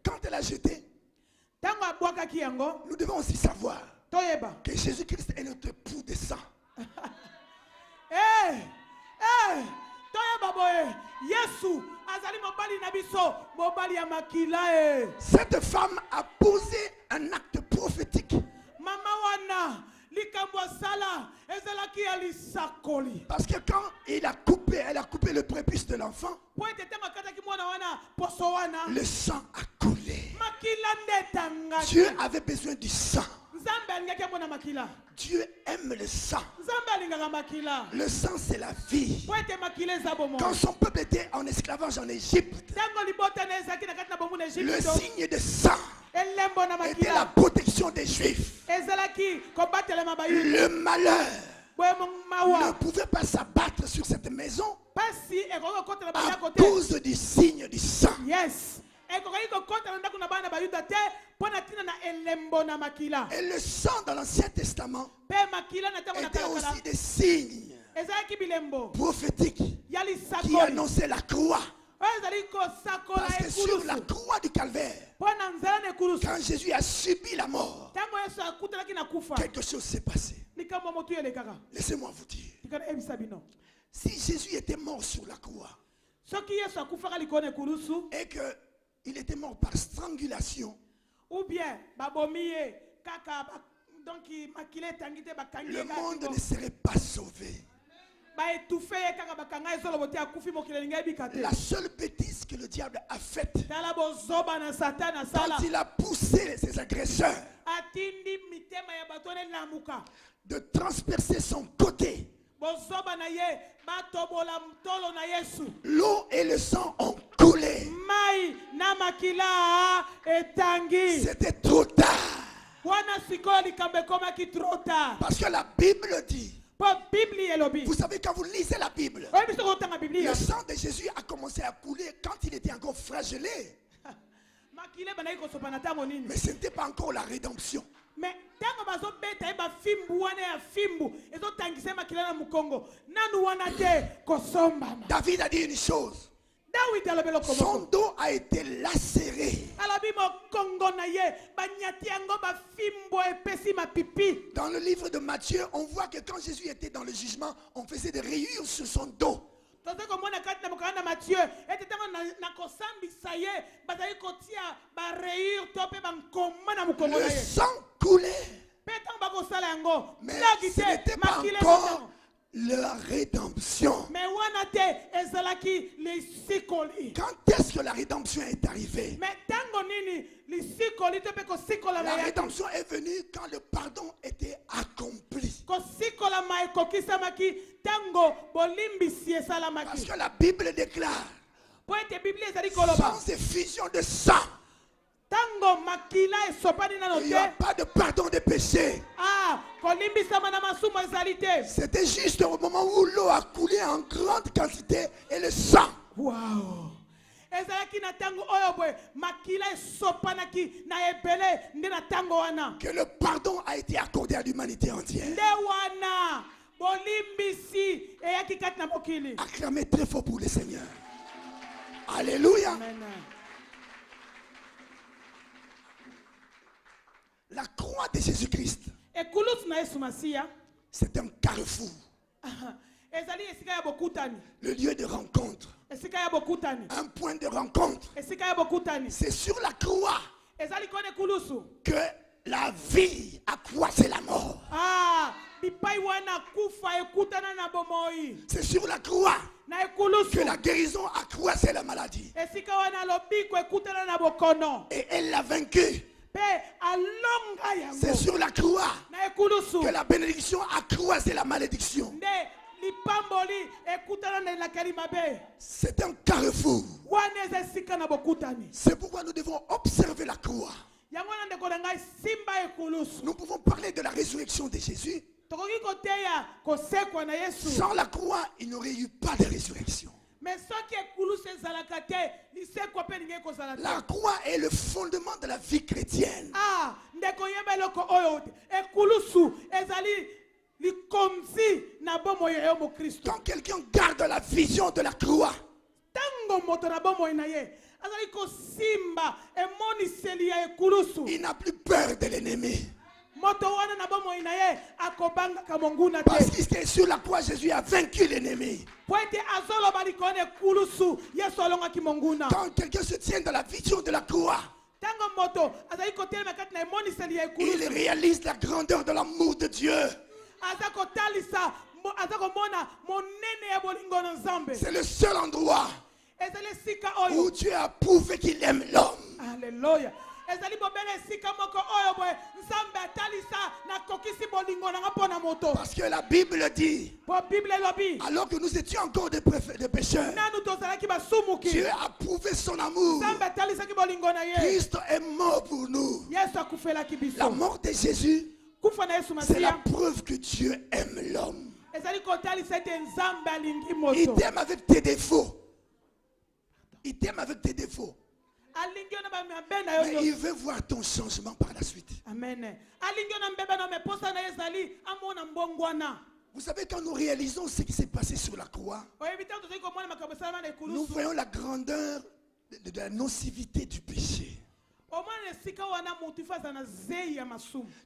Quand elle a jeté, nous devons aussi savoir que Jésus-Christ est notre époux de sang. Cette femme a posé un acte prophétique. Parce que quand elle a coupé le prépuce de l'enfant, le sang a coulé. Dieu avait besoin du sang. Dieu aime le sang. Le sang, c'est la vie. Quand son peuple était en esclavage en Égypte, le signe de sang était la protection des Juifs. Le malheur ne pouvait pas s'abattre sur cette maison à cause du signe du sang. Et le sang dans l'Ancien Testament était aussi des signes prophétiques qui annonçaient la croix. Parce que sur la croix du Calvaire, quand Jésus a subi la mort, quelque chose s'est passé. Laissez-moi vous dire, si Jésus était mort sur la croix et qu'il était mort par strangulation, ou bien le monde ne serait pas sauvé. La seule bêtise que le diable a faite quand il a poussé ses agresseurs de transpercer son côté, l'eau et le sang ont coulé. C'était trop tard. Parce que la Bible dit, vous savez, quand vous lisez la Bible, le sang de Jésus a commencé à couler quand il était encore flagellé. Mais ce n'était pas encore la rédemption. David a dit une chose. Son dos a été lacéré. Dans le livre de Matthieu, on voit que quand Jésus était dans le jugement, on faisait des rayures sur son dos. Le sang coulait. Mais ce n'était pas encore la rédemption. Quand est-ce que la rédemption est arrivée? La rédemption est venue quand le pardon était accompli. Parce que la Bible déclare, sans effusion de sang, il n'y a pas de pardon des péchés. C'était juste au moment où l'eau a coulé en grande quantité et le sang. Wow. Que le pardon a été accordé à l'humanité entière. Acclamez très fort pour le Seigneur. Alléluia. Amen. La croix de Jésus-Christ, c'est un carrefour. Le lieu de rencontre. Un point de rencontre. C'est sur la croix que la vie a croisé la mort. C'est sur la croix que la guérison a croisé la maladie. Et elle l'a vaincu. C'est sur la croix que la bénédiction a croisé la malédiction. C'est un carrefour. C'est pourquoi nous devons observer la croix. Nous pouvons parler de la résurrection de Jésus. Sans la croix, il n'y aurait eu pas de résurrection. La croix est le fondement de la vie chrétienne. Quand quelqu'un garde la vision de la croix, il n'a plus peur de l'ennemi. Parce que sur la croix, Jésus a vaincu l'ennemi. Quand quelqu'un se tient dans la vision de la croix, il réalise la grandeur de l'amour de Dieu. C'est le seul endroit où Dieu a prouvé qu'il aime l'homme. Alléluia. Parce que la Bible dit, alors que nous étions encore des pécheurs, Dieu a prouvé son amour. Christ est mort pour nous. La mort de Jésus, c'est la preuve que Dieu aime l'homme. Il t'aime avec tes défauts. Il t'aime avec tes défauts. Mais il veut voir ton changement par la suite. Amen. Vous savez, quand nous réalisons ce qui s'est passé sur la croix, nous voyons la grandeur de la nocivité du péché.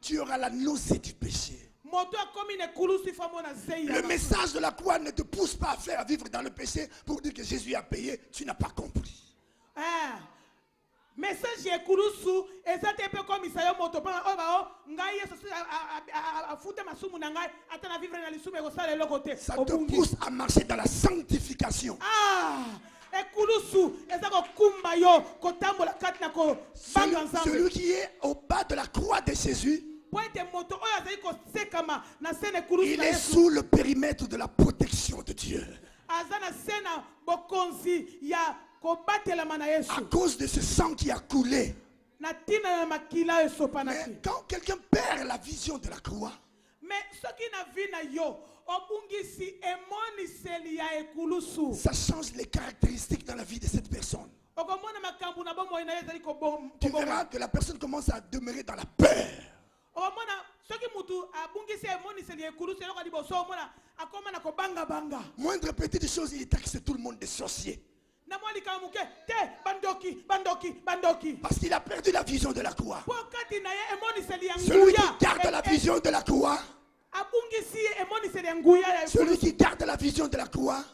Tu auras la nausée du péché. Le message de la croix ne te pousse pas à faire vivre dans le péché pour dire que Jésus a payé. Tu n'as pas compris. Message ya kulusu ezate pe comme isayo moto pa oba ngai yeso afute masumu na ngai atana vivre na lisumu ko sala le côté. Ça te pousse à marcher dans la sanctification. Celui qui est au bas de la croix de Jésus, il est sous le périmètre de la protection de Dieu. À cause de ce sang qui a coulé. Mais quand quelqu'un perd la vision de la croix, ça change les caractéristiques dans la vie de cette personne. Tu verras que la personne commence à demeurer dans la peur. Moindre petite chose, il taxe tout le monde de sorcier. Parce qu'il a perdu la vision de la croix. Celui qui garde la vision de la croix, celui qui garde la vision de la croix,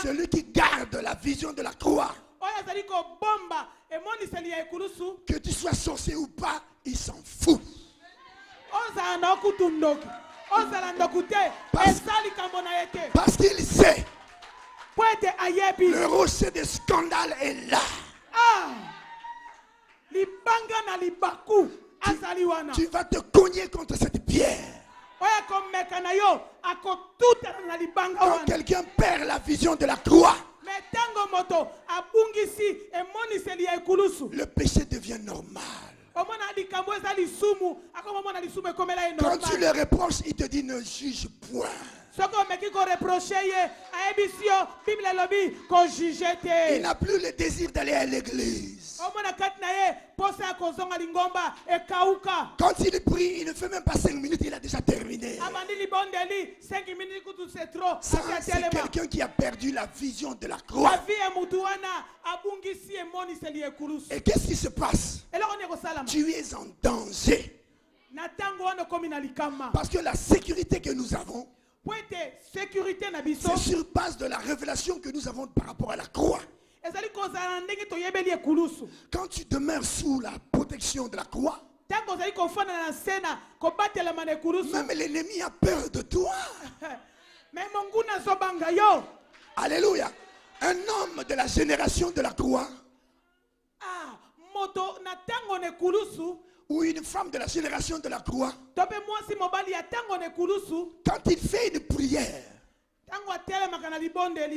celui qui garde la vision de la croix, que tu sois sorcier ou pas, il s'en fout. Parce qu'il sait, le rocher de scandale est là. Tu vas te cogner contre cette pierre. Quand quelqu'un perd la vision de la croix, le péché devient normal. Quand tu le reproches, il te dit ne juge point. Il n'a plus le désir d'aller à l'église. Quand il prie, il ne fait même pas 5 minutes, il a déjà terminé. Ça, c'est quelqu'un qui a perdu la vision de la croix. Et qu'est-ce qui se passe? Tu es en danger. Parce que la sécurité que nous avons, c'est sur base de la révélation que nous avons par rapport à la croix. Quand tu demeures sous la protection de la croix, même l'ennemi a peur de toi. Alléluia. Un homme de la génération de la croix, ou une femme de la génération de la croix, quand il fait une prière,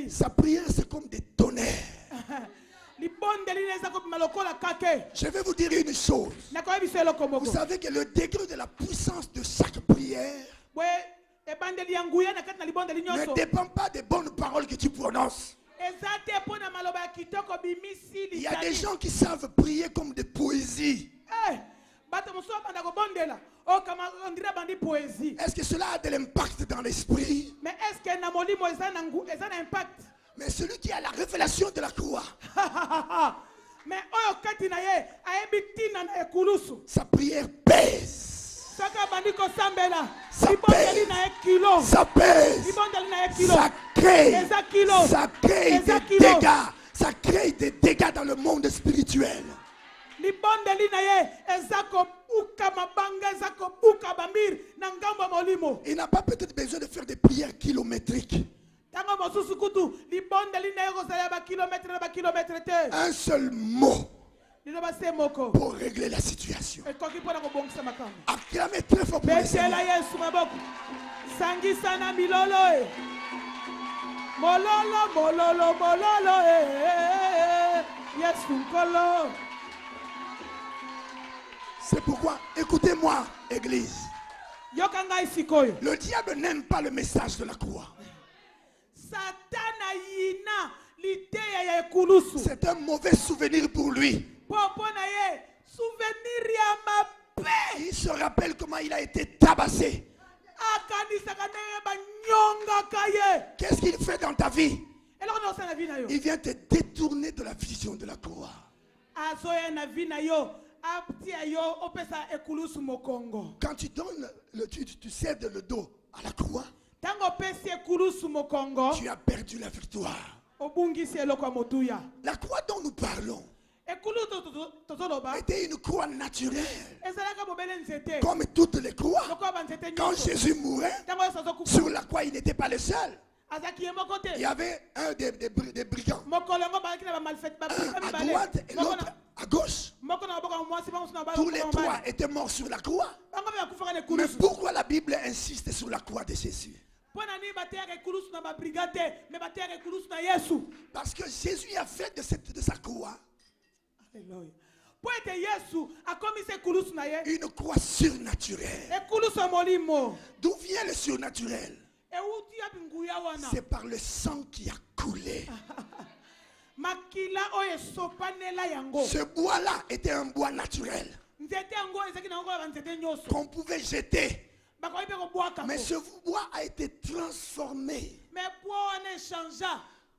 sa prière c'est comme des tonnerres. Je vais vous dire une chose. Vous savez que le degré de la puissance de chaque prière ne dépend pas des bonnes paroles que tu prononces. Il y a des gens qui savent prier comme des poésies. Est-ce que cela a de l'impact dans l'esprit? Mais celui qui a la révélation de la croix, sa prière pèse. Ça pèse. Ça pèse. Ça crée des dégâts. Ça crée des dégâts dans le monde spirituel. Il n'a pas peut-être besoin de faire des prières kilométriques. Un seul mot pour régler la situation. Acclamez très fort pour le Seigneur. C'est pourquoi, écoutez-moi, Église. Le diable n'aime pas le message de la croix. C'est un mauvais souvenir pour lui. Il se rappelle comment il a été tabassé. Qu'est-ce qu'il fait dans ta vie? Il vient te détourner de la vision de la croix. Quand tu donnes, tu cèdes le dos à la croix, tu as perdu la victoire. La croix dont nous parlons était une croix naturelle. Comme toutes les croix. Quand Jésus mourait, sur la croix, il n'était pas le seul. Il y avait un des brigands. À droite et l'autre à gauche. Tous les trois étaient morts sur la croix. Mais pourquoi la Bible insiste sur la croix de Jésus? Parce que Jésus a fait de sa croix une croix surnaturelle. D'où vient le surnaturel? C'est par le sang qui a coulé. Ce bois-là était un bois naturel qu'on pouvait jeter. Mais ce bois a été transformé.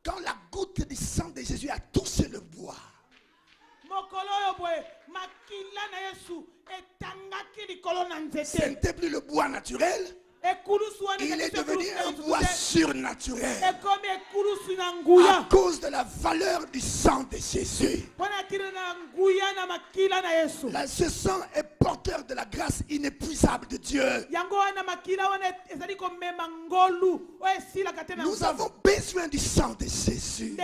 Quand la goutte du sang de Jésus a touché le bois, ce n'était plus le bois naturel. Il est devenu un bois surnaturel à cause de la valeur du sang de Jésus. Ce sang est porteur de la grâce inépuisable de Dieu. Nous avons besoin du sang de Jésus.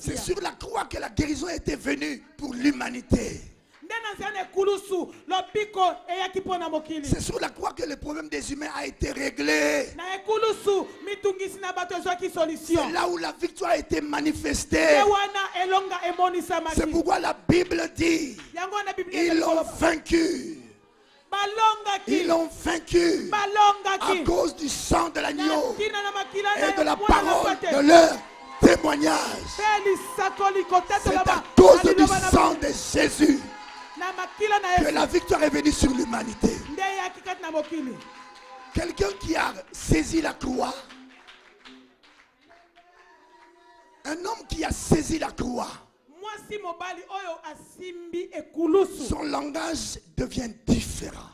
C'est sur la croix que la guérison était venue pour l'humanité. C'est sur la croix que le problème des humains a été réglé. C'est là où la victoire a été manifestée. C'est pourquoi la Bible dit: ils l'ont vaincu. Ils l'ont vaincu à cause du sang de l'agneau et de la parole de leur témoignage. C'est à cause du sang de Jésus que la victoire est venue sur l'humanité. Quelqu'un qui a saisi la croix, un homme qui a saisi la croix, son langage devient différent.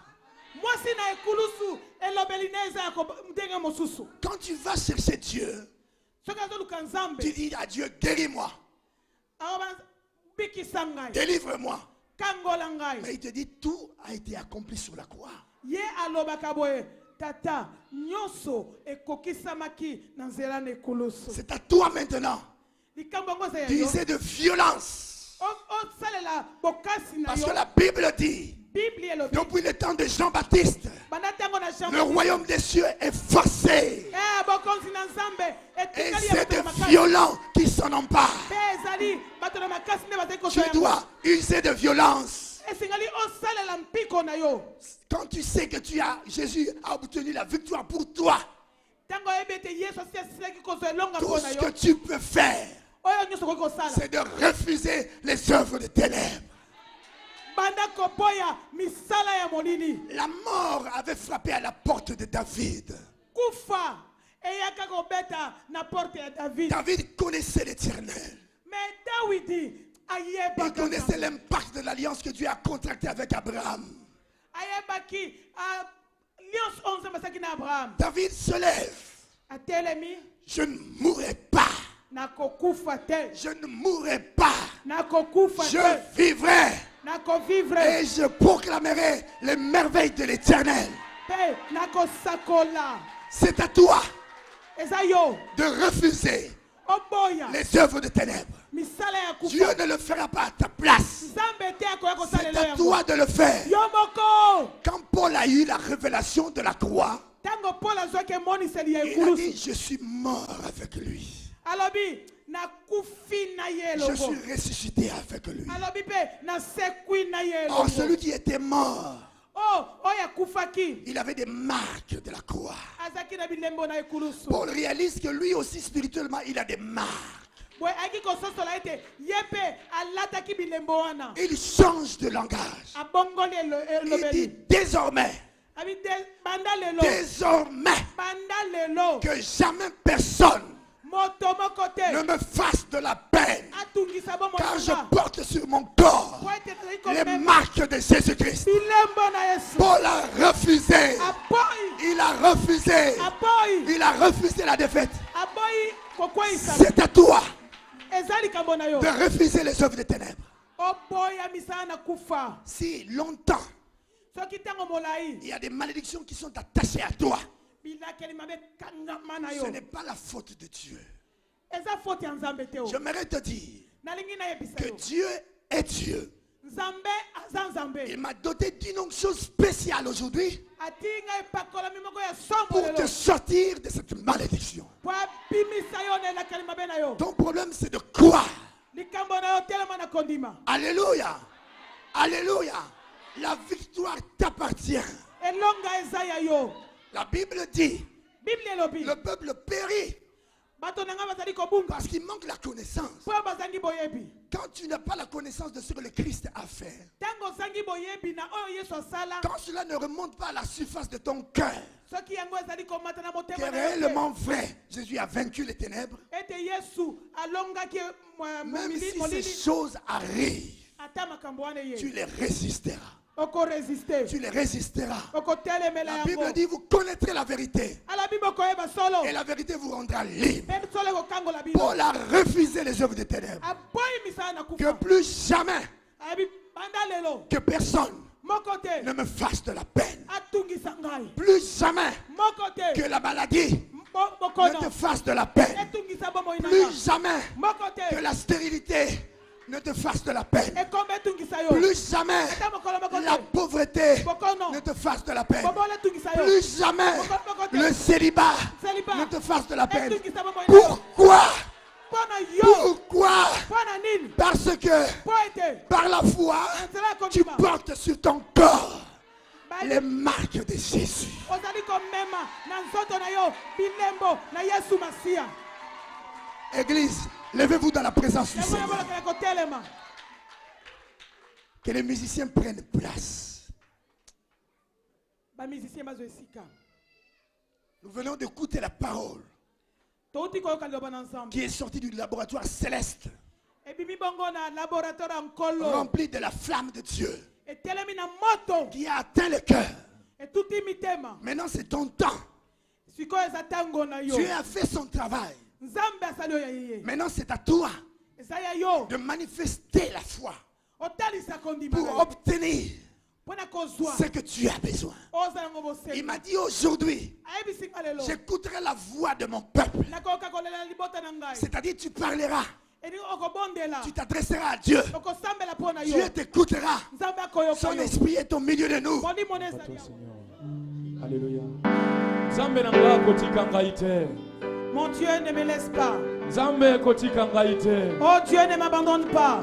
Quand tu vas chercher Dieu, tu dis à Dieu: guéris-moi, délivre-moi. Mais il te dit: tout a été accompli sur la croix. C'est à toi maintenant d'user de violence. Parce que la Bible dit, depuis le temps de Jean-Baptiste, le royaume des cieux est forcé. Et c'est des violents qui s'en emparent. Tu dois user de violence. Quand tu sais que Jésus a obtenu la victoire pour toi, tout ce que tu peux faire, c'est de refuser les œuvres de ténèbres. La mort avait frappé à la porte de David. David connaissait l'Éternel. Il connaissait l'impact de l'alliance que Dieu a contractée avec Abraham. David se lève. Je ne mourrai pas. Je ne mourrai pas. Je vivrai. Et je proclamerai les merveilles de l'Éternel. C'est à toi de refuser les œuvres de ténèbres. Dieu ne le fera pas à ta place. C'est à toi de le faire. Quand Paul a eu la révélation de la croix, il a dit: je suis mort avec lui. Je suis ressuscité avec lui. Or celui qui était mort Il avait des marques de la croix. Paul réalise que lui aussi spirituellement il a des marques. Il change de langage. Il dit désormais que jamais personne ne me fasse de la peine, car je porte sur mon corps les marques de Jésus-Christ. Paul a refusé. Il a refusé. Il a refusé la défaite. C'est à toi de refuser les œuvres des ténèbres. Si longtemps il y a des malédictions qui sont attachées à toi, ce n'est pas la faute de Dieu. J'aimerais te dire que Dieu est Dieu. Il m'a doté d'une onction spéciale aujourd'hui pour te sortir de cette malédiction. Ton problème c'est de croire. Alléluia. Alléluia. La victoire t'appartient. La Bible dit, le peuple périt parce qu'il manque la connaissance. Quand tu n'as pas la connaissance de ce que le Christ a fait, quand cela ne remonte pas à la surface de ton cœur, qui est réellement vrai, Jésus a vaincu les ténèbres. Même si ces choses arrivent, tu les résisteras. Tu les résisteras. La Bible dit, vous connaîtrez la vérité et la vérité vous rendra libre. Paul a refusé les œuvres des ténèbres. Que plus jamais que personne ne me fasse de la peine. Plus jamais que la maladie ne te fasse de la peine. Plus jamais que la stérilité ne te fasse de la peine. Plus jamais la pauvreté ne te fasse de la peine. Plus jamais le célibat ne te fasse de la peine. Pourquoi? Pourquoi? Parce que par la foi, tu portes sur ton corps les marques de Jésus. Église, levez-vous dans la présence du Seigneur. Que les musiciens prennent place. Nous venons d'écouter la parole qui est sortie du laboratoire céleste, rempli de la flamme de Dieu, qui a atteint le cœur. Maintenant c'est ton temps. Dieu a fait son travail. Maintenant c'est à toi de manifester la foi pour obtenir ce que tu as besoin. Il m'a dit aujourd'hui, j'écouterai la voix de mon peuple. C'est-à-dire tu parleras, tu t'adresseras à Dieu, Dieu t'écoutera, son esprit est au milieu de nous. Alléluia. Mon Dieu ne me laisse pas. Oh Dieu ne m'abandonne pas.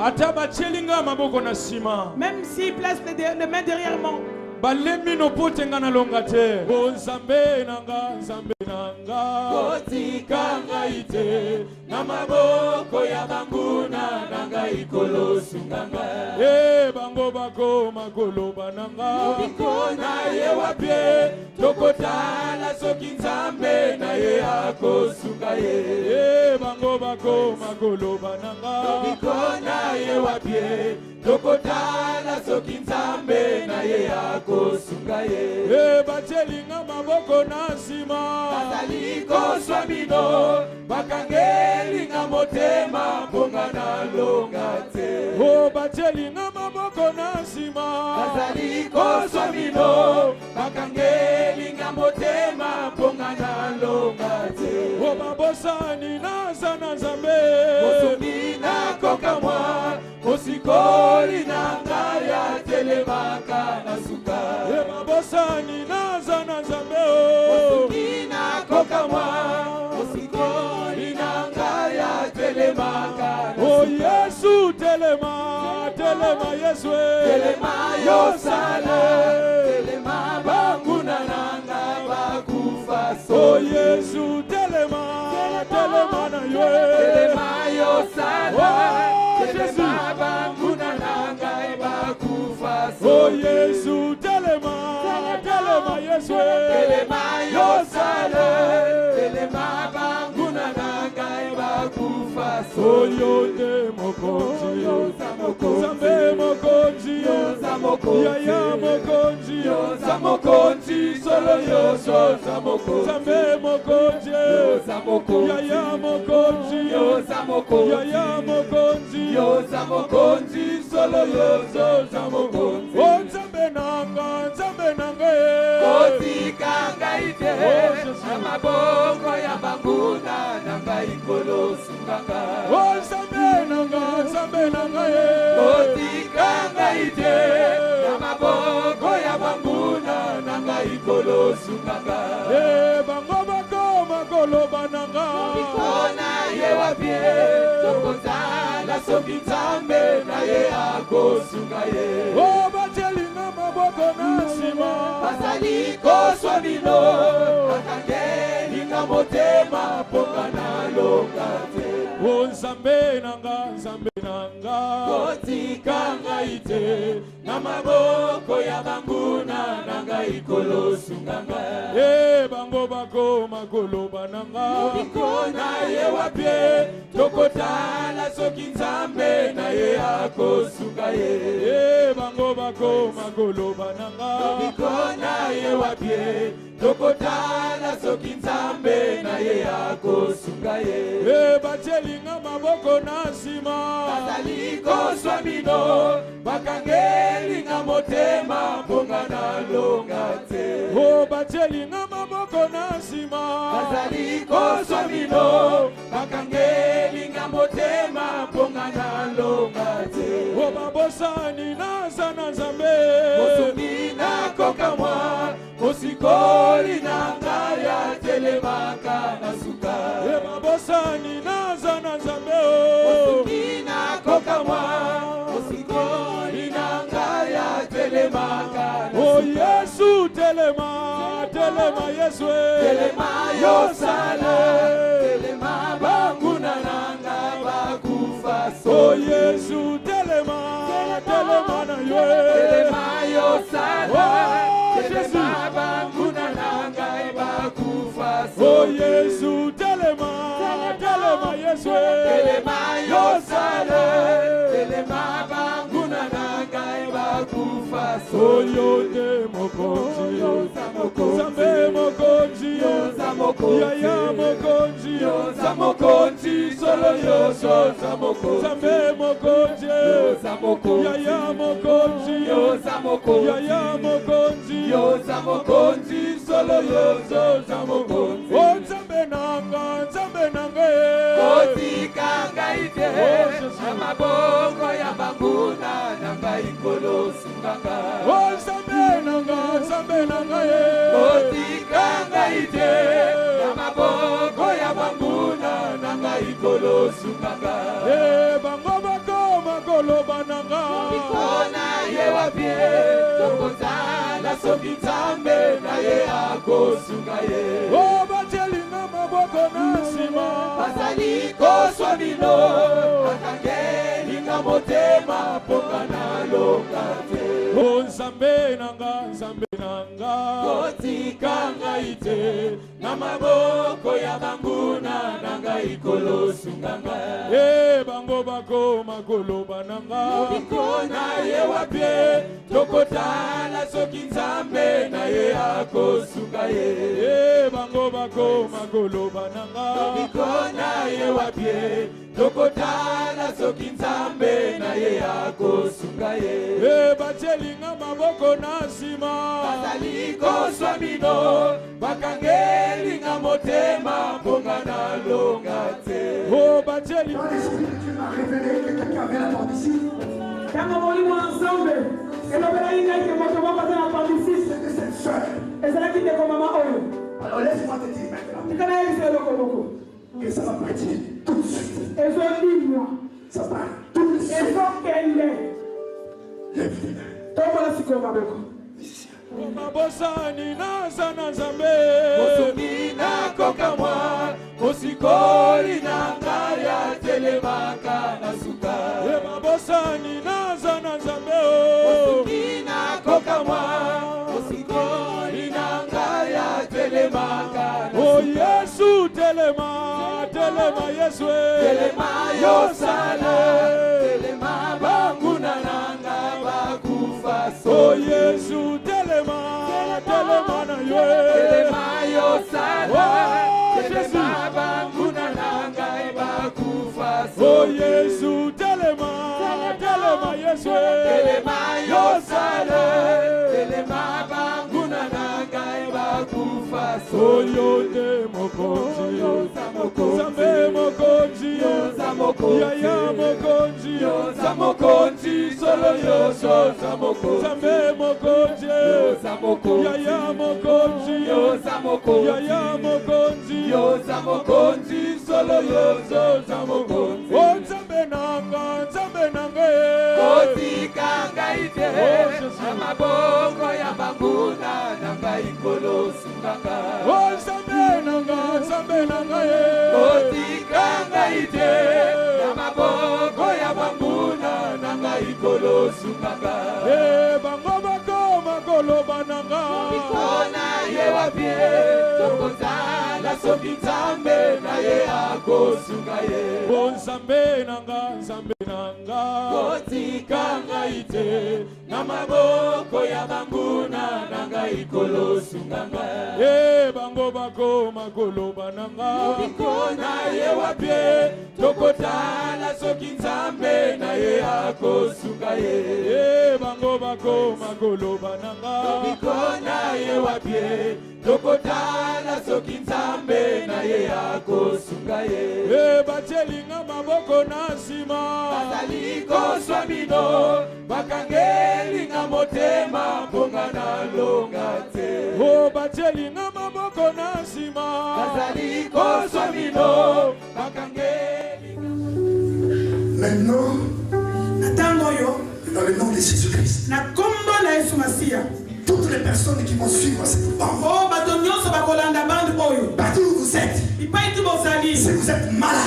Même s'il place les mains derrière moi. Balemino potenga na longa te o Nzambe nanga kotika ngaite na maboko ya banguna nanga ikolo sunganga bango bako makoloba nanga bikona ye wapie tokotala soki Nzambe na ye akosunga ye bango bako makoloba nanga bikona ye wapie tokotala soki Nzambe na ye akosunga ye batelinga maboko na nsima bazali kozwa bino bakangelinga motema mponga na longa te batelinga maboko na nsima bazali kozwa bino bakangelinga motema mponga na longa te babosani naza na Nzambe mosuni nakoka mwa mosikoli nanga ya telemaka na suka mabosani naza na Nzambe mosuki nakoka mwa mosikoli nanga ya telemaka na suka Yesu telema Yesu telema yosala yo telema yo sala telema banguna nanga bakufa oh Yesu telema Yesu telema yo sala telema banguna nanga bakufa oh yo te mokonzi Zambe mokonzi Yaya mokonzi Zamokonzi solo yo so zamokonzi Zambe mokonzi Yaya mokonzi Yaya mokonzi zamokonzi solo yo so zamokonzi oh Zambe nanga Kotikanga ite amaboko ya banguna nanga ikolo sunganga oh Zambe nanga Kotikanga ite amaboko ya banguna nanga ikolo sunganga bango bakoma koloba nanga Kona ye wapie tokozala soki nzambe na ye akosunga ye oh batelinga maboko na nsima bazali koswa bino bakangelinga motema mponga na longa te oh nzambe nanga kotikanga ite na maboko ya banguna nanga ikolo sunganga bango bakoma koloba nanga Kona ye wapie tokotala soki nzambe na ye akosunga ye bango bakoma koloba nanga Kona ye wapie tokotala soki nzambe na ye akosunga ye batelinga maboko na nsima bazali koswa bino bakangelinga motema mponga na longa te oh batelinga maboko na nsima bazali koswa bino bakangelinga motema mponga na longa te oh babosani naza na nzambe mosungi nakokamwa mosikoli nanga ya telemaka na suka babosani naza na nzambe mosungi nakokamwa mosikoli nanga ya telemaka na oh suka Yesu telema Yesu telema yo sala telema banguna nanga bakufa so oh Yesu telema na yo telema yo sala oh telema banguna nanga bakufa so oh Yesu telema Yesu telema yo sala telema banguna nanga bakufa so oh yo te mokonzi Zambe mokonzi Yaya mokonzi zamokonzi solo yo so zamokonzi Zambe mokonzi Yaya mokonzi Yaya mokonzi zamokonzi solo yo so zamokonzi oh Zambe nanga kotikanga ite amaboko ya banguna nanga ikolo sunganga oh Zambe nanga kotikanga ite amaboko ya banguna nanga ikolo sunganga bango bakoma koloba nanga Kona ye wapie tokozala soki nzambe na ye akosunga ye oh batelinga maboko na nsima bazali koswa bino bakangelinga motema mponga na longa te oh nzambe nanga kotikanga ite na maboko ya banguna nanga ikolo sunganga bango bakoma koloba nanga Kona ye wapie tokotala soki nzambe na ye akosunga ye bango bakoma koloba nanga Kona ye wapie tokotala soki nzambe na ye akosunga ye batelinga maboko na nsima bazali koswa bino bakangelinga motema mponga na longa te oh batelinga Dans l'esprit de Dieu m'a révélé que quelqu'un avait l'appendicite. Kama molimo ensemble elobelaki ngai ke moto moko aza na appendicite C'était cette soeur. ezalaki ndeko mama oyo Alors laisse-moi te dire maintenant tika nayebisa eloko moko que ça va partir tout de suite. ezolimwa Ça part tout de suite. ezokende Lève tes mains. tombola sikoyo maboko mabosani naza na nzambe mosungi nakokamwa mosikoli nanga ya telemaka na suka Bosani naza na Nzambe Mosikina kokamwa mosikoli nanga ya telemaka na Oh Yesu telema, telema Yesu telema yosala telema banguna nanga bakufa Oh Yesu telema, telema na yo telema yosala telema banguna nanga bakufa Oh Yesu telema, telema Yesu telema yosala telema banguna nanga bakufa Oh yonde mokonzi Zambe mokonzi Yaya mokonzi Zamokonzi solo yoso zamokonzi Zambe mokonzi Yaya mokonzi Yaya mokonzi Zamokonzi solo yoso zamokonzi Oh Zambe nanga Kotika ngaite amabongo ya banguna nanga ikolo sunganga Oh Zambe nanga Kotika ngaite amabongo ya banguna nanga ikolo sunganga bango bakoma koloba nanga Kona ye wapie tokozala soki Nzambe na ye akosunga ye Oh Nzambe nanga kotika ngai te na maboko ya banguna nanga ikolo sunganga bango bakoma koloba nanga Kona ye wapie tokotala soki Nzambe na ye akosunga ye bango bakoma koloba nanga Kona ye wapie tokotala soki Nzambe na ye akosunga ye batyelinga maboko na nsima bazali kozwa bino bakangelinga motema mponga na longa te batyelinga maboko na nsima bazali kozwa bino bakangelinga. Maintenant, dans le nom de Jésus-Christ, toutes les personnes qui vont suivre cette bande, partout où vous êtes, si vous êtes malade,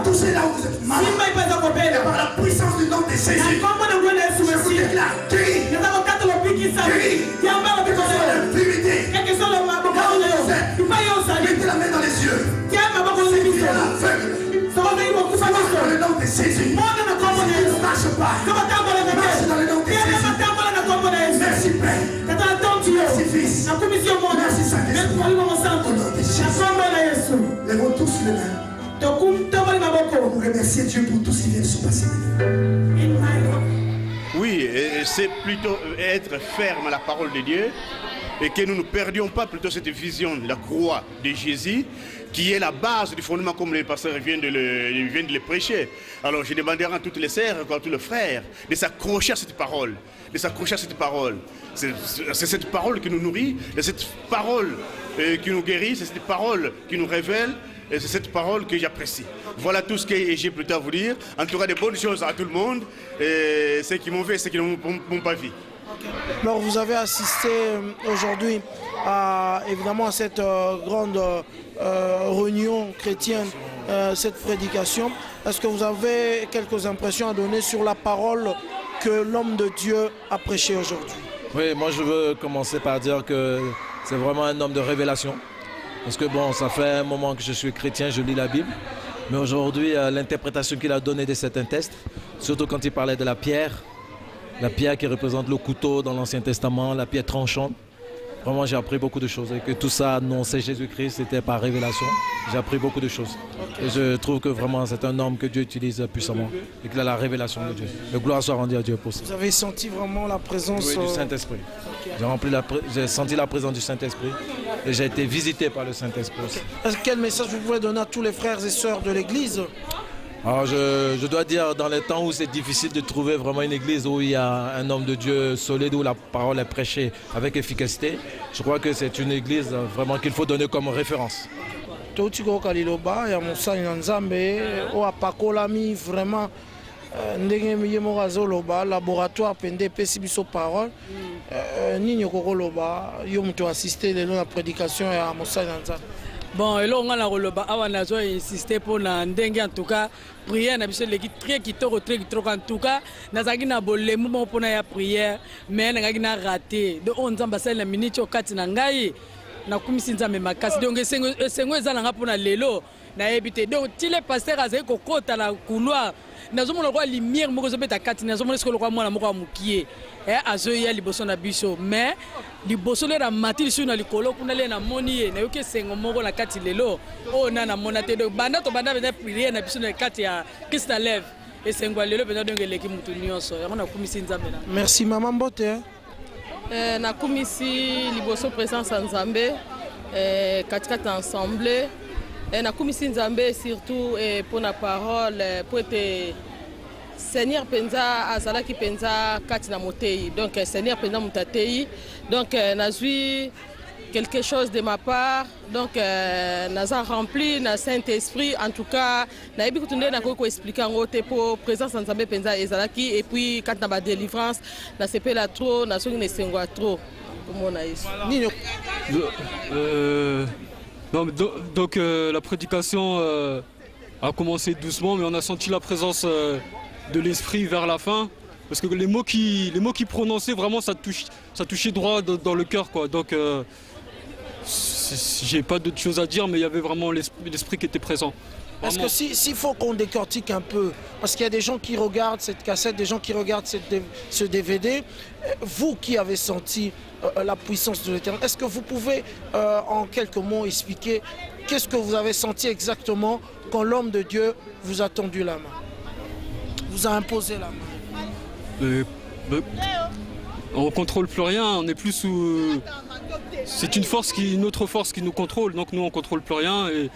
touchez là où vous êtes malade, et par la puissance du nom de Jésus, je vous déclare guéri, guéri, l'infirmité, mettez la main dans les yeux, c'est qui est aveugle, dans le nom de Jésus, ne marche pas, marche dans le nom de Jésus. Merci Père, merci Fils, merci Saint-Esprit, au nom de Jésus. Lèvons tous les mains pour remercier Dieu pour tout ce qui vient de se passer. Oui, c'est plutôt être ferme à la parole de Dieu et que nous ne perdions pas plutôt cette vision de la croix de Jésus qui est la base du fondement comme les pasteurs viennent de le prêcher. Alors je demanderai à toutes les sœurs, à tous les frères de s'accrocher à cette parole. De s'accrocher à cette parole. C'est cette parole qui nous nourrit, c'est cette parole qui nous guérit, c'est cette parole qui nous révèle, et c'est cette parole que j'apprécie. Voilà tout ce que j'ai plutôt à vous dire. En tout cas, de bonnes choses à tout le monde, et ceux qui m'ont fait, ceux qui ne m'ont pas vu. Alors vous avez assisté aujourd'hui évidemment à cette grande réunion chrétienne, cette prédication. Est-ce que vous avez quelques impressions à donner sur la parole que l'homme de Dieu a prêchée aujourd'hui? Oui, moi je veux commencer par dire que c'est vraiment un homme de révélation. Parce que bon, ça fait un moment que je suis chrétien, je lis la Bible. Mais aujourd'hui, l'interprétation qu'il a donnée de cet texte, surtout quand il parlait de la pierre qui représente le couteau dans l'Ancien Testament, la pierre tranchante. Vraiment, j'ai appris beaucoup de choses. Et que tout ça annonçait Jésus-Christ, c'était par révélation. J'ai appris beaucoup de choses. Et je trouve que vraiment, c'est un homme que Dieu utilise puissamment. Et qu'il a la révélation de Dieu. Le gloire soit rendue à Dieu pour ça. Vous avez senti vraiment la présence du Saint-Esprit. Okay. J'ai senti la présence du Saint-Esprit. Et j'ai été visité par le Saint-Esprit aussi. Quel message vous pouvez donner à tous les frères et sœurs de l'Église? Alors je dois dire, dans les temps où c'est difficile de trouver vraiment une église où il y a un homme de Dieu solide, où la parole est prêchée avec efficacité, je crois que c'est une église vraiment qu'il faut donner comme référence. Vraiment ndenge miye moko azoloba laboratoire pende epesi biso parole nini okokoloba yo moto assiste lelo na prédication ya mosali na Nzambe? Bon, et là, on a insisté pour n'endengue en tout cas. Prière, na biso leki très kitoko en tout cas. Nazaki na bolemu mo pona ya prière, mais nangaki na raté. Donc on nzamba sala na minute okati na ngai. Na kumisi nzambe makasi. Donc esengo ezala nga pona lelo na ebité. Donc ti le pasteur azali kokota na couloir. Nazomona kwa lumière moko zobeta kati nazomona ce que le kwa mwana moko amukie. Azoya liboso na biso mais liboso le na matili sur na likolo kuna le na moni ye na yoke sengo moko na kati lelo o na mona te donc banda to banda bena prier na biso na kati ya Christ lève et sengo lelo bena donc eleki mutu nyonso yango na kumisi nzambe na. Merci maman Mbote. Na kumisi liboso présence nzambe katikata ensemble na kumisi nzambe surtout pour la parole pour être Seigneur Penza azalaki Penza kati na motei donc Seigneur Penza mutatei donc nazui quelque chose de ma part donc naza rempli na Saint-Esprit en tout cas na yebi kutunde na ko expliquer en route pour présence nzambe Penza ezalaki et puis quand na ba délivrance na sepela trop na songi ne sengwa trop komona yesu donc la prédication a commencé doucement mais on a senti la présence de l'esprit vers la fin parce que les mots qui prononçaient vraiment ça touchait droit dans le cœur quoi. Donc j'ai pas d'autre chose à dire mais il y avait vraiment l'esprit qui était présent. Est-ce que s'il faut qu'on décortique un peu, parce qu'il y a des gens qui regardent cette cassette, des gens qui regardent ce DVD, vous qui avez senti la puissance de l'Éternel, est-ce que vous pouvez en quelques mots expliquer qu'est-ce que vous avez senti exactement quand l'homme de Dieu vous a tendu la main, vous a imposé la main? On ne contrôle plus rien, on est plus sous... C'est une autre force qui nous contrôle, donc nous on ne contrôle plus rien et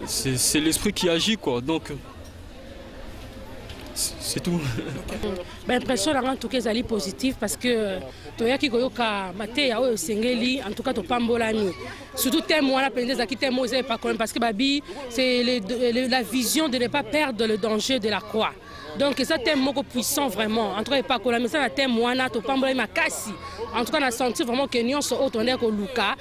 c'est l'esprit qui agit quoi, donc c'est tout. L'impression en tout cas est positive parce que toyaki koyoka mateya oyo sengeli en tout cas to pambolani surtout témoin la pendeza qui témoin pas quand même parce que babi c'est la vision de ne pas perdre le danger de la croix. Donc ça thème moko puissant vraiment en tout cas pas que la mais ça témoin na to pambolani makasi en tout cas on a senti vraiment que nyonso otonde ko luka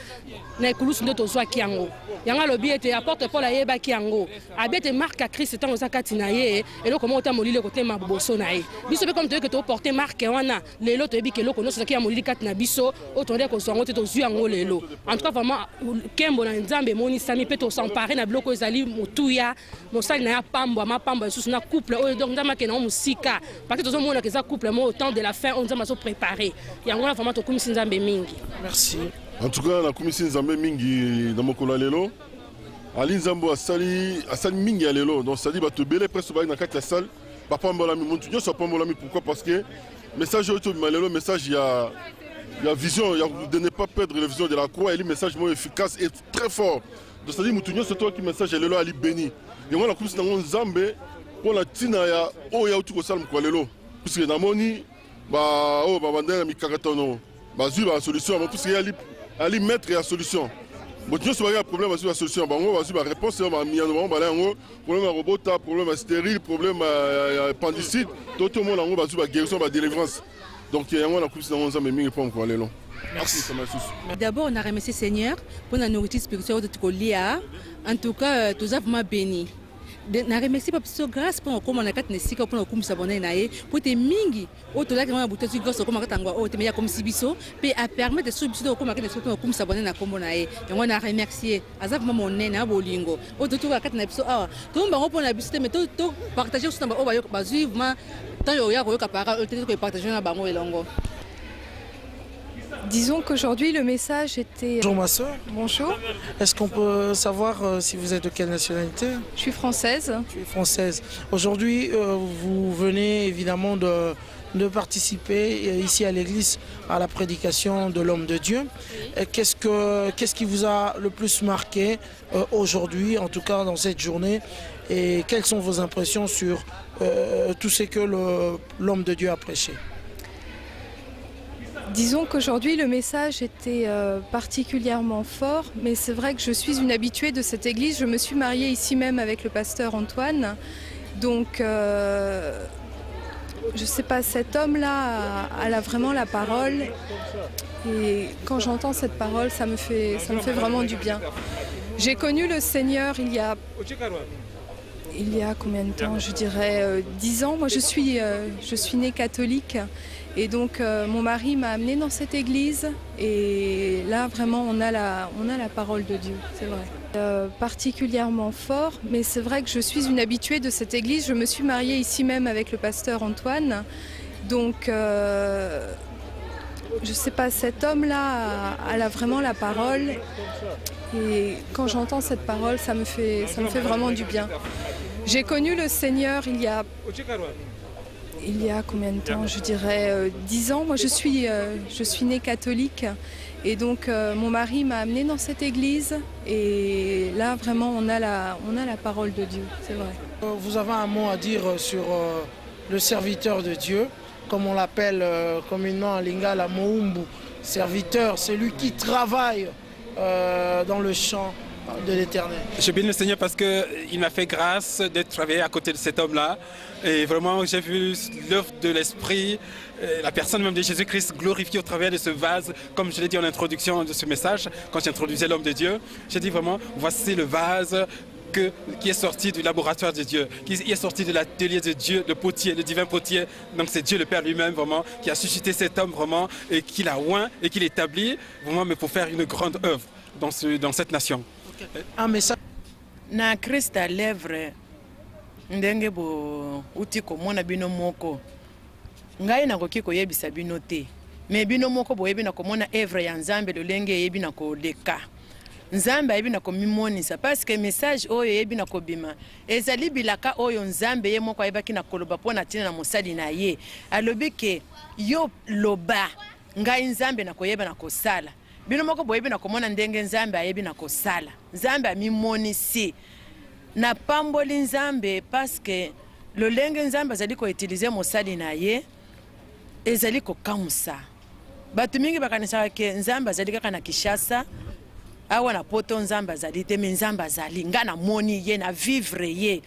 na kulusu ndo tozwa kiango yanga lobi ete apporte Paul ayeba kiango abete marque à Christ tant osakati na ye et comment ota molile côté maboso na ye biso be comme to que to porter marque wana lelo to yebi ke loko no saki ya molili kati na biso otonde ko songo te to zwi yango lelo en tout cas vraiment kembo na nzambe moni sami pe to s'emparer na bloko ezali motuya mosali na ya pambo ma pambo susu na couple oyo donc ndama ke na musika parce que to mona ke za couple mo au temps de la fin on nzamba so préparer yango na vraiment to kumisi nzambe mingi. Merci. En tout cas, la commission Nzambe mingi dans mon lelo. Ali Nzambo asali mingi à lelo. Donc ça dit bah te belé presque dans la salle. Papa mbolami montunyo so papa mbolami pourquoi parce que message auto malelo message il y a vision, il y a de ne pas perdre la vision de la croix et le message moins efficace et très fort. Donc ça dit montunyo c'est toi qui message lelo ali béni. Et moi la commission Nzambe pour la tina ya o ya utu ko salm ko lelo. Parce que na moni ba o ba bandana mi kakatono. Ba zu ba solution parce que ali mettre la solution. Bon, Dieu soit un problème sur la solution. Bon, on va sur la réponse. On va mis en avant. Problème à robot, problème stérile, problème appendicite. Tout le monde on va sur la guérison, la délivrance. Donc il y a un coup dans mon âme mais pas encore aller long. Merci. D'abord on a remercié Seigneur pour la nourriture spirituelle de Tikolia. En tout cas, tous avons béni. Na remercie pas so grâce pour comment on a quatre nesika pour nous s'abonner naé pour te mingi au to la grande bouteille de grâce comme katangwa au te meya comme sibiso peut à permettre de subsider comme quatre pour nous s'abonner na comme naé et on a remercié azaf maman nena bolingo au to la quatre na biso ah to mba pour na biso mais to partager sur ba o ba vivement tant yo ya ko kapara au te ko partager na bango elongo. Disons qu'aujourd'hui le message était... Bonjour ma soeur. Bonjour. Est-ce qu'on peut savoir si vous êtes de quelle nationalité? Je suis française. Tu es française. Aujourd'hui vous venez évidemment de participer ici à l'église à la prédication de l'homme de Dieu. Qu'est-ce qui vous a le plus marqué aujourd'hui, en tout cas dans cette journée, et quelles sont vos impressions sur tout ce que l'homme de Dieu a prêché? Disons qu'aujourd'hui le message était particulièrement fort, mais c'est vrai que je suis une habituée de cette église. Je me suis mariée ici même avec le pasteur Antoine. Donc je ne sais pas, cet homme-là a vraiment la parole. Et quand j'entends cette parole, ça me fait vraiment du bien. J'ai connu le Seigneur il y a combien de temps? Je dirais 10 ans. Moi, je suis née catholique. Et donc, mon mari m'a amenée dans cette église. Et là, vraiment, on a la parole de Dieu, c'est vrai. Particulièrement fort, mais c'est vrai que je suis une habituée de cette église. Je me suis mariée ici même avec le pasteur Antoine. Donc, je ne sais pas, cet homme-là a vraiment la parole. Et quand j'entends cette parole, ça me fait vraiment du bien. J'ai connu le Seigneur il y a combien de temps? Je dirais 10 ans. Moi, je suis née catholique. Et donc, mon mari m'a amenée dans cette église. Et là, vraiment, on a la parole de Dieu, c'est vrai. Vous avez un mot à dire sur le serviteur de Dieu, comme on l'appelle communément en lingala, Moumbu, serviteur, c'est lui qui travaille dans le champ de l'Éternel. Je bénis le Seigneur parce qu'il m'a fait grâce de travailler à côté de cet homme-là. Et vraiment, j'ai vu l'œuvre de l'Esprit, la personne même de Jésus-Christ glorifiée au travers de ce vase. Comme je l'ai dit en introduction de ce message, quand j'introduisais l'homme de Dieu, j'ai dit vraiment, voici le vase qui est sorti du laboratoire de Dieu, qui est sorti de l'atelier de Dieu, le potier, le divin potier. Donc c'est Dieu le Père lui-même vraiment qui a suscité cet homme vraiment et qui l'a oint et qui l'établit vraiment, mais pour faire une grande œuvre dans cette nation. Un message. Na Christ à l'œuvre, ndenge bo uti komona bino moko. Ngai na koki koyebisa bino te. Mais bino moko boyebi na komona œuvre ya Nzambe lolenge yebi na koleka. Nzambe yebi na komimonisa parce que message oyo yebi na kobima. Ezali bilaka oyo Nzambe ye moko ayebaki na koloba pona tina na mosali na ye. Alobi ke yo loba ngai Nzambe na koyeba na kosala. Bino moko boyebi na komona ndenge Nzambe ayebi na kosala. Nzambe amimonisi. Na pamboli Nzambe parce que lolenge Nzambe azali ko utiliser mosali na ye ezali ko kamusa. Batu mingi bakanisa ke Nzambe azali kaka na Kishasa. Awa na poto Nzambe azali te, mais Nzambe azali nga na moni ye na vivre ye.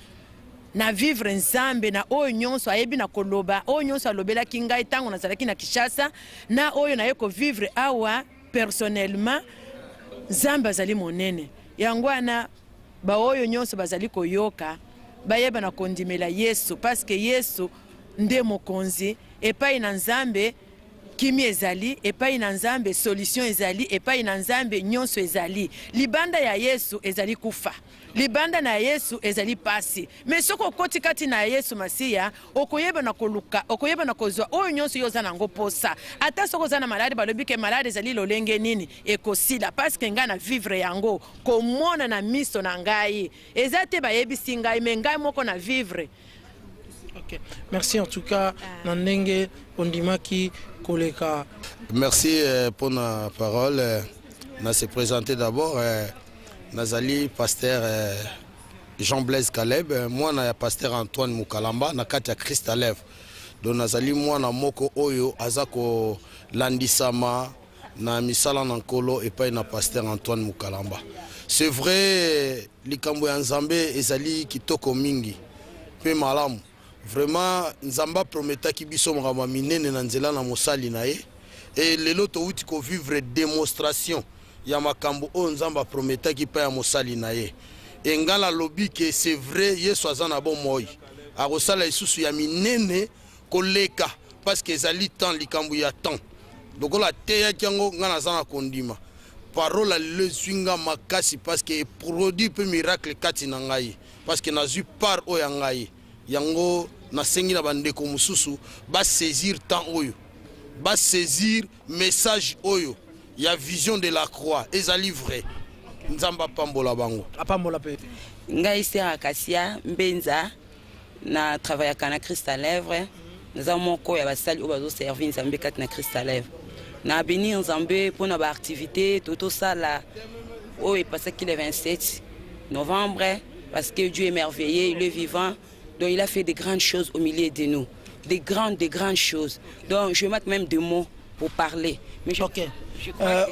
Na vivre Nzambe na oyo nyonso ayebi na koloba, oyo nyonso alobela kinga tango na zalaki na Kishasa, na oyo na ye ko vivre awa personnellement Nzambe azali monene. Yango ana ba oyo nyonso bazali koyoka bayeba na kondimela Yesu parce que Yesu nde mokonzi epai na Nzambe kimi ezali epai na Nzambe solution ezali epai na Nzambe nyonso ezali. Libanda ya Yesu ezali kufa. Libanda na Yesu ezali pasi. Mais soko koti kati na Yesu Masiya okoyeba na koluka, okoyeba na kozwa oyo nyonso yoza nango posa. Ata soko za na malade balobi ke malade ezali lolenge nini ekosila parce que nga na vivre yango komona na miso na ngai. Ezate bayebisi ngai mais ngai moko na vivre. Ok. Merci en tout cas Nandenge Ondimaki Koleka. Merci pour la parole. On se présenter d'abord. Nazali pasteur Jean-Blaise Caleb, moi na pasteur Antoine Mukalamba na kati ya Christ à l'œuvre. Donc nazali moi na moko oyo azako landisama na misala na nkolo epai na pasteur Antoine Mukalamba. C'est vrai likambo ya Nzambe ezali kitoko mingi pe malamu. Vraiment Nzamba prometaki biso makambo minene na nzela na mosali na ye et lelo to uti ko vivre démonstration ya makambo o Nzamba prometaki pa ya mosali na ye. Et ngala lobi ke c'est vrai Yesu azana bon moi. A kosala isusu ya minene koleka parce que ezali temps likambo ya temps. Donc la teya kiango ngana zana kondima. Parole le swinga makasi parce que produit peu miracle kati na ngai parce que nazu par o ya ngai. Yango na sengi na bandeko mususu ba saisir temps oyo. Ba saisir message oyo. Il y a vision de la croix, ezali vrai. Nzamba pambola bango. Apambola pe. Ngai Sera Kassia Mbenza na travaille à Christ à l'œuvre. Nous avons mon corps ya basali o bazo servir Nzambe kat na Christ à l'œuvre. Na béni Nzambe pour na ba activité tout ça là. Oh est passé qu'il est 27 novembre parce que Dieu est merveilleux, il est vivant. Donc il a fait de grandes choses au milieu de nous. Des grandes choses. Donc je mets même des mots pour parler. Mais OK.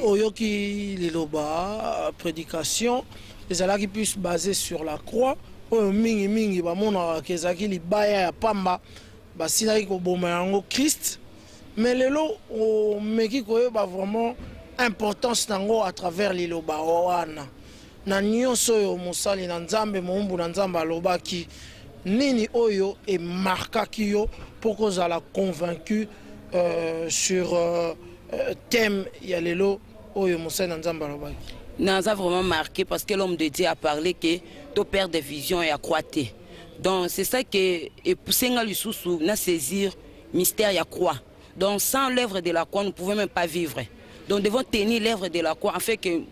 Oyoki liloba prédication les ala qui puissent baser sur la croix mingi ba mona kezaki libaya ya pamba basila ko boma yango Christ mais lelo o meki koyeba vraiment importance nango à travers liloba wana na nyonso oyo mosali na nzambe moumbu na nzambe alobaki nini oyo emarkaki yo mpo kozala convaincu sur thème ya lelo oyo mosali na nzambe alobaki. Naza vraiment marqué parce que l'homme de Dieu a parlé que ton père de vision est accroîté. Donc c'est ça que et pousser na saisir mystère ya croix. Donc sans l'œuvre de la croix nous ne pouvons même pas vivre. Donc nous devons tenir l'œuvre de la croix afin que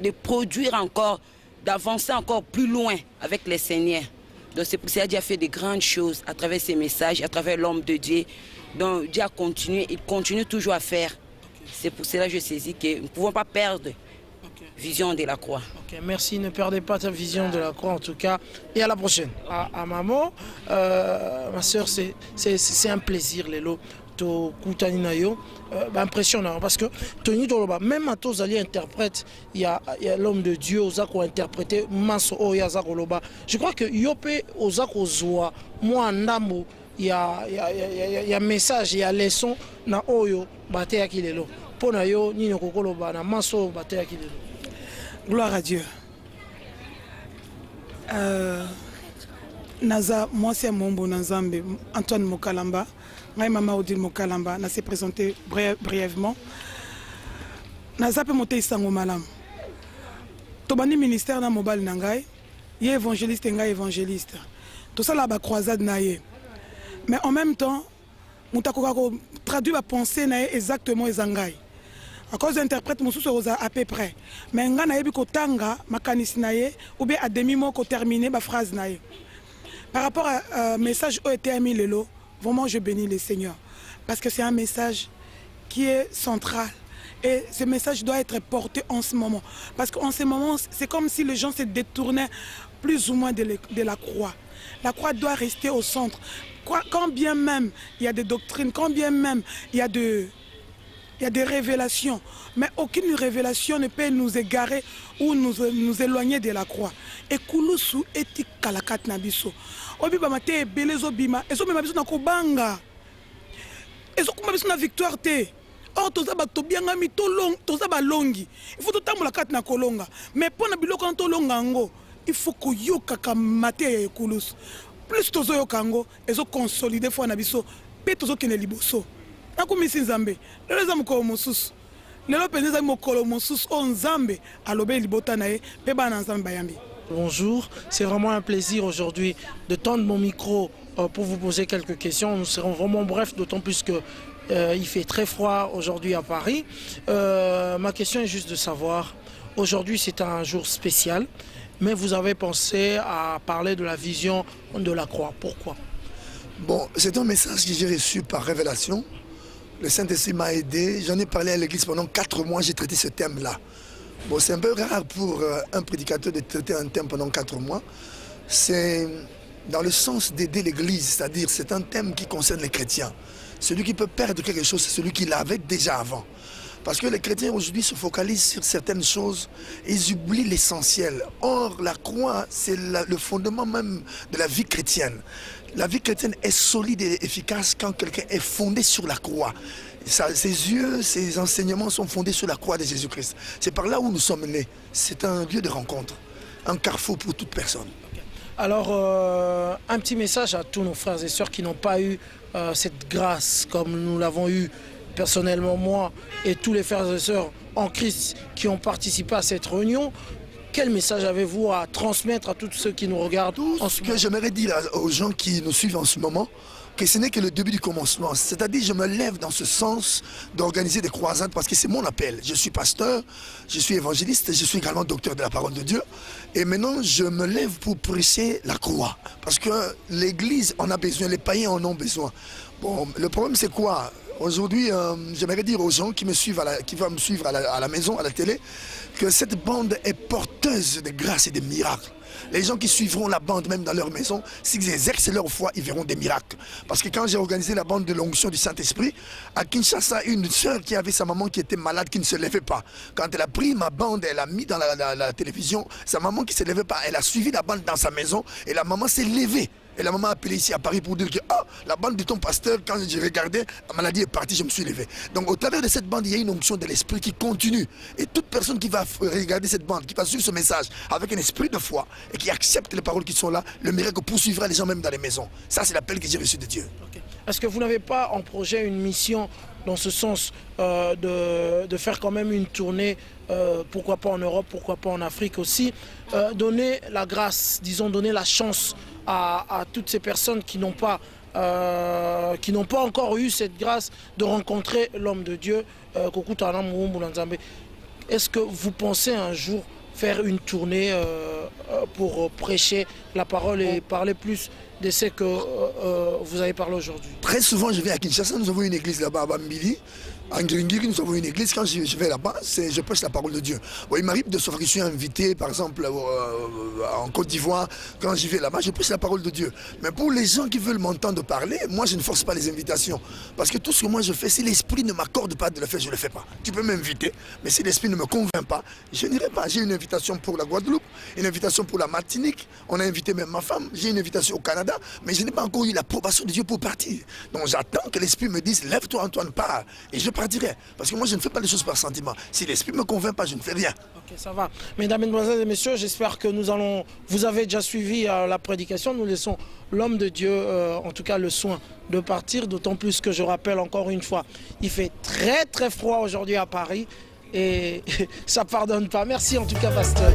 de produire encore, d'avancer encore plus loin avec les Seigneurs. Donc c'est pour ça que Dieu a fait de grandes choses à travers ces messages, à travers l'homme de Dieu. Donc Dieu a continué, il continue toujours à faire. C'est pour cela que je saisis que nous ne pouvons pas perdre vision de la croix. Okay, merci, ne perdez pas ta vision de la croix en tout cas. Et à la prochaine. À maman, ma soeur, c'est un plaisir, Lelo. To kutani na yo impressionnant parce que Tony Doloba même à tous alliés interprètes il y a l'homme de Dieu ozako interpréter maso oya zako loba. Je crois que yope ozako zoa moi ndambo il y a message il y a leçon na oyo bate ya kilelo pona yo nini kokoloba na maso bate ya kilelo. Gloire à Dieu. Naza moi c'est Mombo Nzambe Antoine Mokalamba. Maman Odile Mokalamba n'a s'est présenté brièvement. Naza pe monter isango malam. Tobani ministère na mobile nangai, yé évangéliste ngai évangéliste. Tout ça là ba croisade naie. Mais en même temps, mutakoka ko traduit ba pensée naie exactement ezangai. À cause d'interprète mosusu oza à peu près. Mais nga naebi ko tanga makanisi naie ou bien à demi mot ko terminer ba phrase naie. Par rapport à message où était mis lelo. Vraiment, je bénis le Seigneur parce que c'est un message qui est central et ce message doit être porté en ce moment. Parce qu'en ce moment, c'est comme si les gens se détournaient plus ou moins de la croix. La croix doit rester au centre. Quand bien même il y a des doctrines, quand bien même il y a des révélations, mais aucune révélation ne peut nous égarer ou nous éloigner de la croix. Et kulusu eti kalakat nabiso. Obi ba mate belezo bima, ezo mema biso na kobanga. Ezo kuma biso na victoire te. Or toza ba tobianga mi to long, toza ba longi. Il faut totambola kat na kolonga. Mais pona biloko to longa ngo, il faut ko yoka ka mate ya kulusu. Plus tozo yokango, ezo consolider foi na biso, pe tozo kene liboso. Nakumisi Nzambe, lelo za mukolo mosusu. Lelo penza mukolo mosusu o Nzambe alobe libota na ye, pe bana Nzambe bayambi. Bonjour, c'est vraiment un plaisir aujourd'hui de tendre mon micro pour vous poser quelques questions. Nous serons vraiment brefs, d'autant plus que il fait très froid aujourd'hui à Paris. Ma question est juste de savoir, aujourd'hui c'est un jour spécial, mais vous avez pensé à parler de la vision de la croix. Pourquoi? Bon, c'est un message que j'ai reçu par révélation. Le Saint-Esprit m'a aidé. J'en ai parlé à l'église pendant 4 mois, j'ai traité ce thème-là. Bon, c'est un peu rare pour un prédicateur de traiter un thème pendant 4 mois. C'est dans le sens d'aider l'église, c'est-à-dire c'est un thème qui concerne les chrétiens. Celui qui peut perdre quelque chose, c'est celui qui l'avait déjà avant. Parce que les chrétiens aujourd'hui se focalisent sur certaines choses et ils oublient l'essentiel. Or, la croix, c'est le fondement même de la vie chrétienne. La vie chrétienne est solide et efficace quand quelqu'un est fondé sur la croix. Ses yeux, ses enseignements sont fondés sur la croix de Jésus-Christ. C'est par là où nous sommes nés. C'est un lieu de rencontre, un carrefour pour toute personne. Alors, un petit message à tous nos frères et sœurs qui n'ont pas eu cette grâce comme nous l'avons eu personnellement, moi et tous les frères et sœurs en Christ qui ont participé à cette réunion. Quel message avez-vous à transmettre à tous ceux qui nous regardent? Tout ce que j'aimerais dire aux gens qui nous suivent en ce moment, que ce n'est que le début du commencement. C'est-à-dire, je me lève dans ce sens d'organiser des croisades parce que c'est mon appel. Je suis pasteur, je suis évangéliste, je suis également docteur de la parole de Dieu. Et maintenant, je me lève pour prêcher la croix. Parce que l'Église en a besoin, les païens en ont besoin. Bon, le problème, c'est quoi? Aujourd'hui, j'aimerais dire aux gens qui vont me suivre à la maison, à la télé, que cette bande est porteuse de grâce et de miracles. Les gens qui suivront la bande même dans leur maison, s'ils exercent leur foi, ils verront des miracles. Parce que quand j'ai organisé la bande de l'onction du Saint-Esprit, à Kinshasa, une sœur qui avait sa maman qui était malade, qui ne se levait pas. Quand elle a pris ma bande, elle a mis dans la télévision, sa maman qui ne se levait pas, elle a suivi la bande dans sa maison et la maman s'est levée. Et la maman a appelé ici à Paris pour dire que la bande de ton pasteur, quand j'ai regardé, la maladie est partie, je me suis levé. Donc au travers de cette bande, il y a une onction de l'esprit qui continue. Et toute personne qui va regarder cette bande, qui va suivre ce message avec un esprit de foi et qui accepte les paroles qui sont là, le miracle poursuivra les gens même dans les maisons. Ça, c'est l'appel que j'ai reçu de Dieu. Okay. Est-ce que vous n'avez pas en projet une mission dans ce sens de faire quand même une tournée, pourquoi pas en Europe, pourquoi pas en Afrique aussi, donner la grâce, disons, donner la chance à toutes ces personnes qui n'ont pas encore eu cette grâce de rencontrer l'homme de Dieu. Est-ce que vous pensez un jour faire une tournée pour prêcher la parole et parler plus de ce que vous avez parlé aujourd'hui? Très souvent, je vais à Kinshasa, nous avons une église là-bas à Bambili. En Ngringiri, nous avons une église. Quand je vais là-bas, je prêche la parole de Dieu. Bon, il m'arrive de savoir que je suis invité, par exemple, en Côte d'Ivoire. Quand j'y vais là-bas, je prêche la parole de Dieu. Mais pour les gens qui veulent m'entendre parler, moi, je ne force pas les invitations. Parce que tout ce que moi je fais, si l'esprit ne m'accorde pas de le faire, je ne le fais pas. Tu peux m'inviter, mais si l'esprit ne me convainc pas, je n'irai pas. J'ai une invitation pour la Guadeloupe, une invitation pour la Martinique. On a invité même ma femme. J'ai une invitation au Canada, mais je n'ai pas encore eu l'approbation de Dieu pour partir. Donc j'attends que l'esprit me dise, lève-toi Antoine, pars. Et je partirai. Parce que moi, je ne fais pas les choses par sentiment. Si l'esprit ne me convainc pas, je ne fais rien. Ok, ça va. Mesdames, Mesdemoiselles et Messieurs, j'espère que vous avez déjà suivi la prédication. Nous laissons l'homme de Dieu, en tout cas le soin de partir. D'autant plus que je rappelle encore une fois, il fait très très froid aujourd'hui à Paris. Et ça ne pardonne pas. Merci en tout cas, pasteur.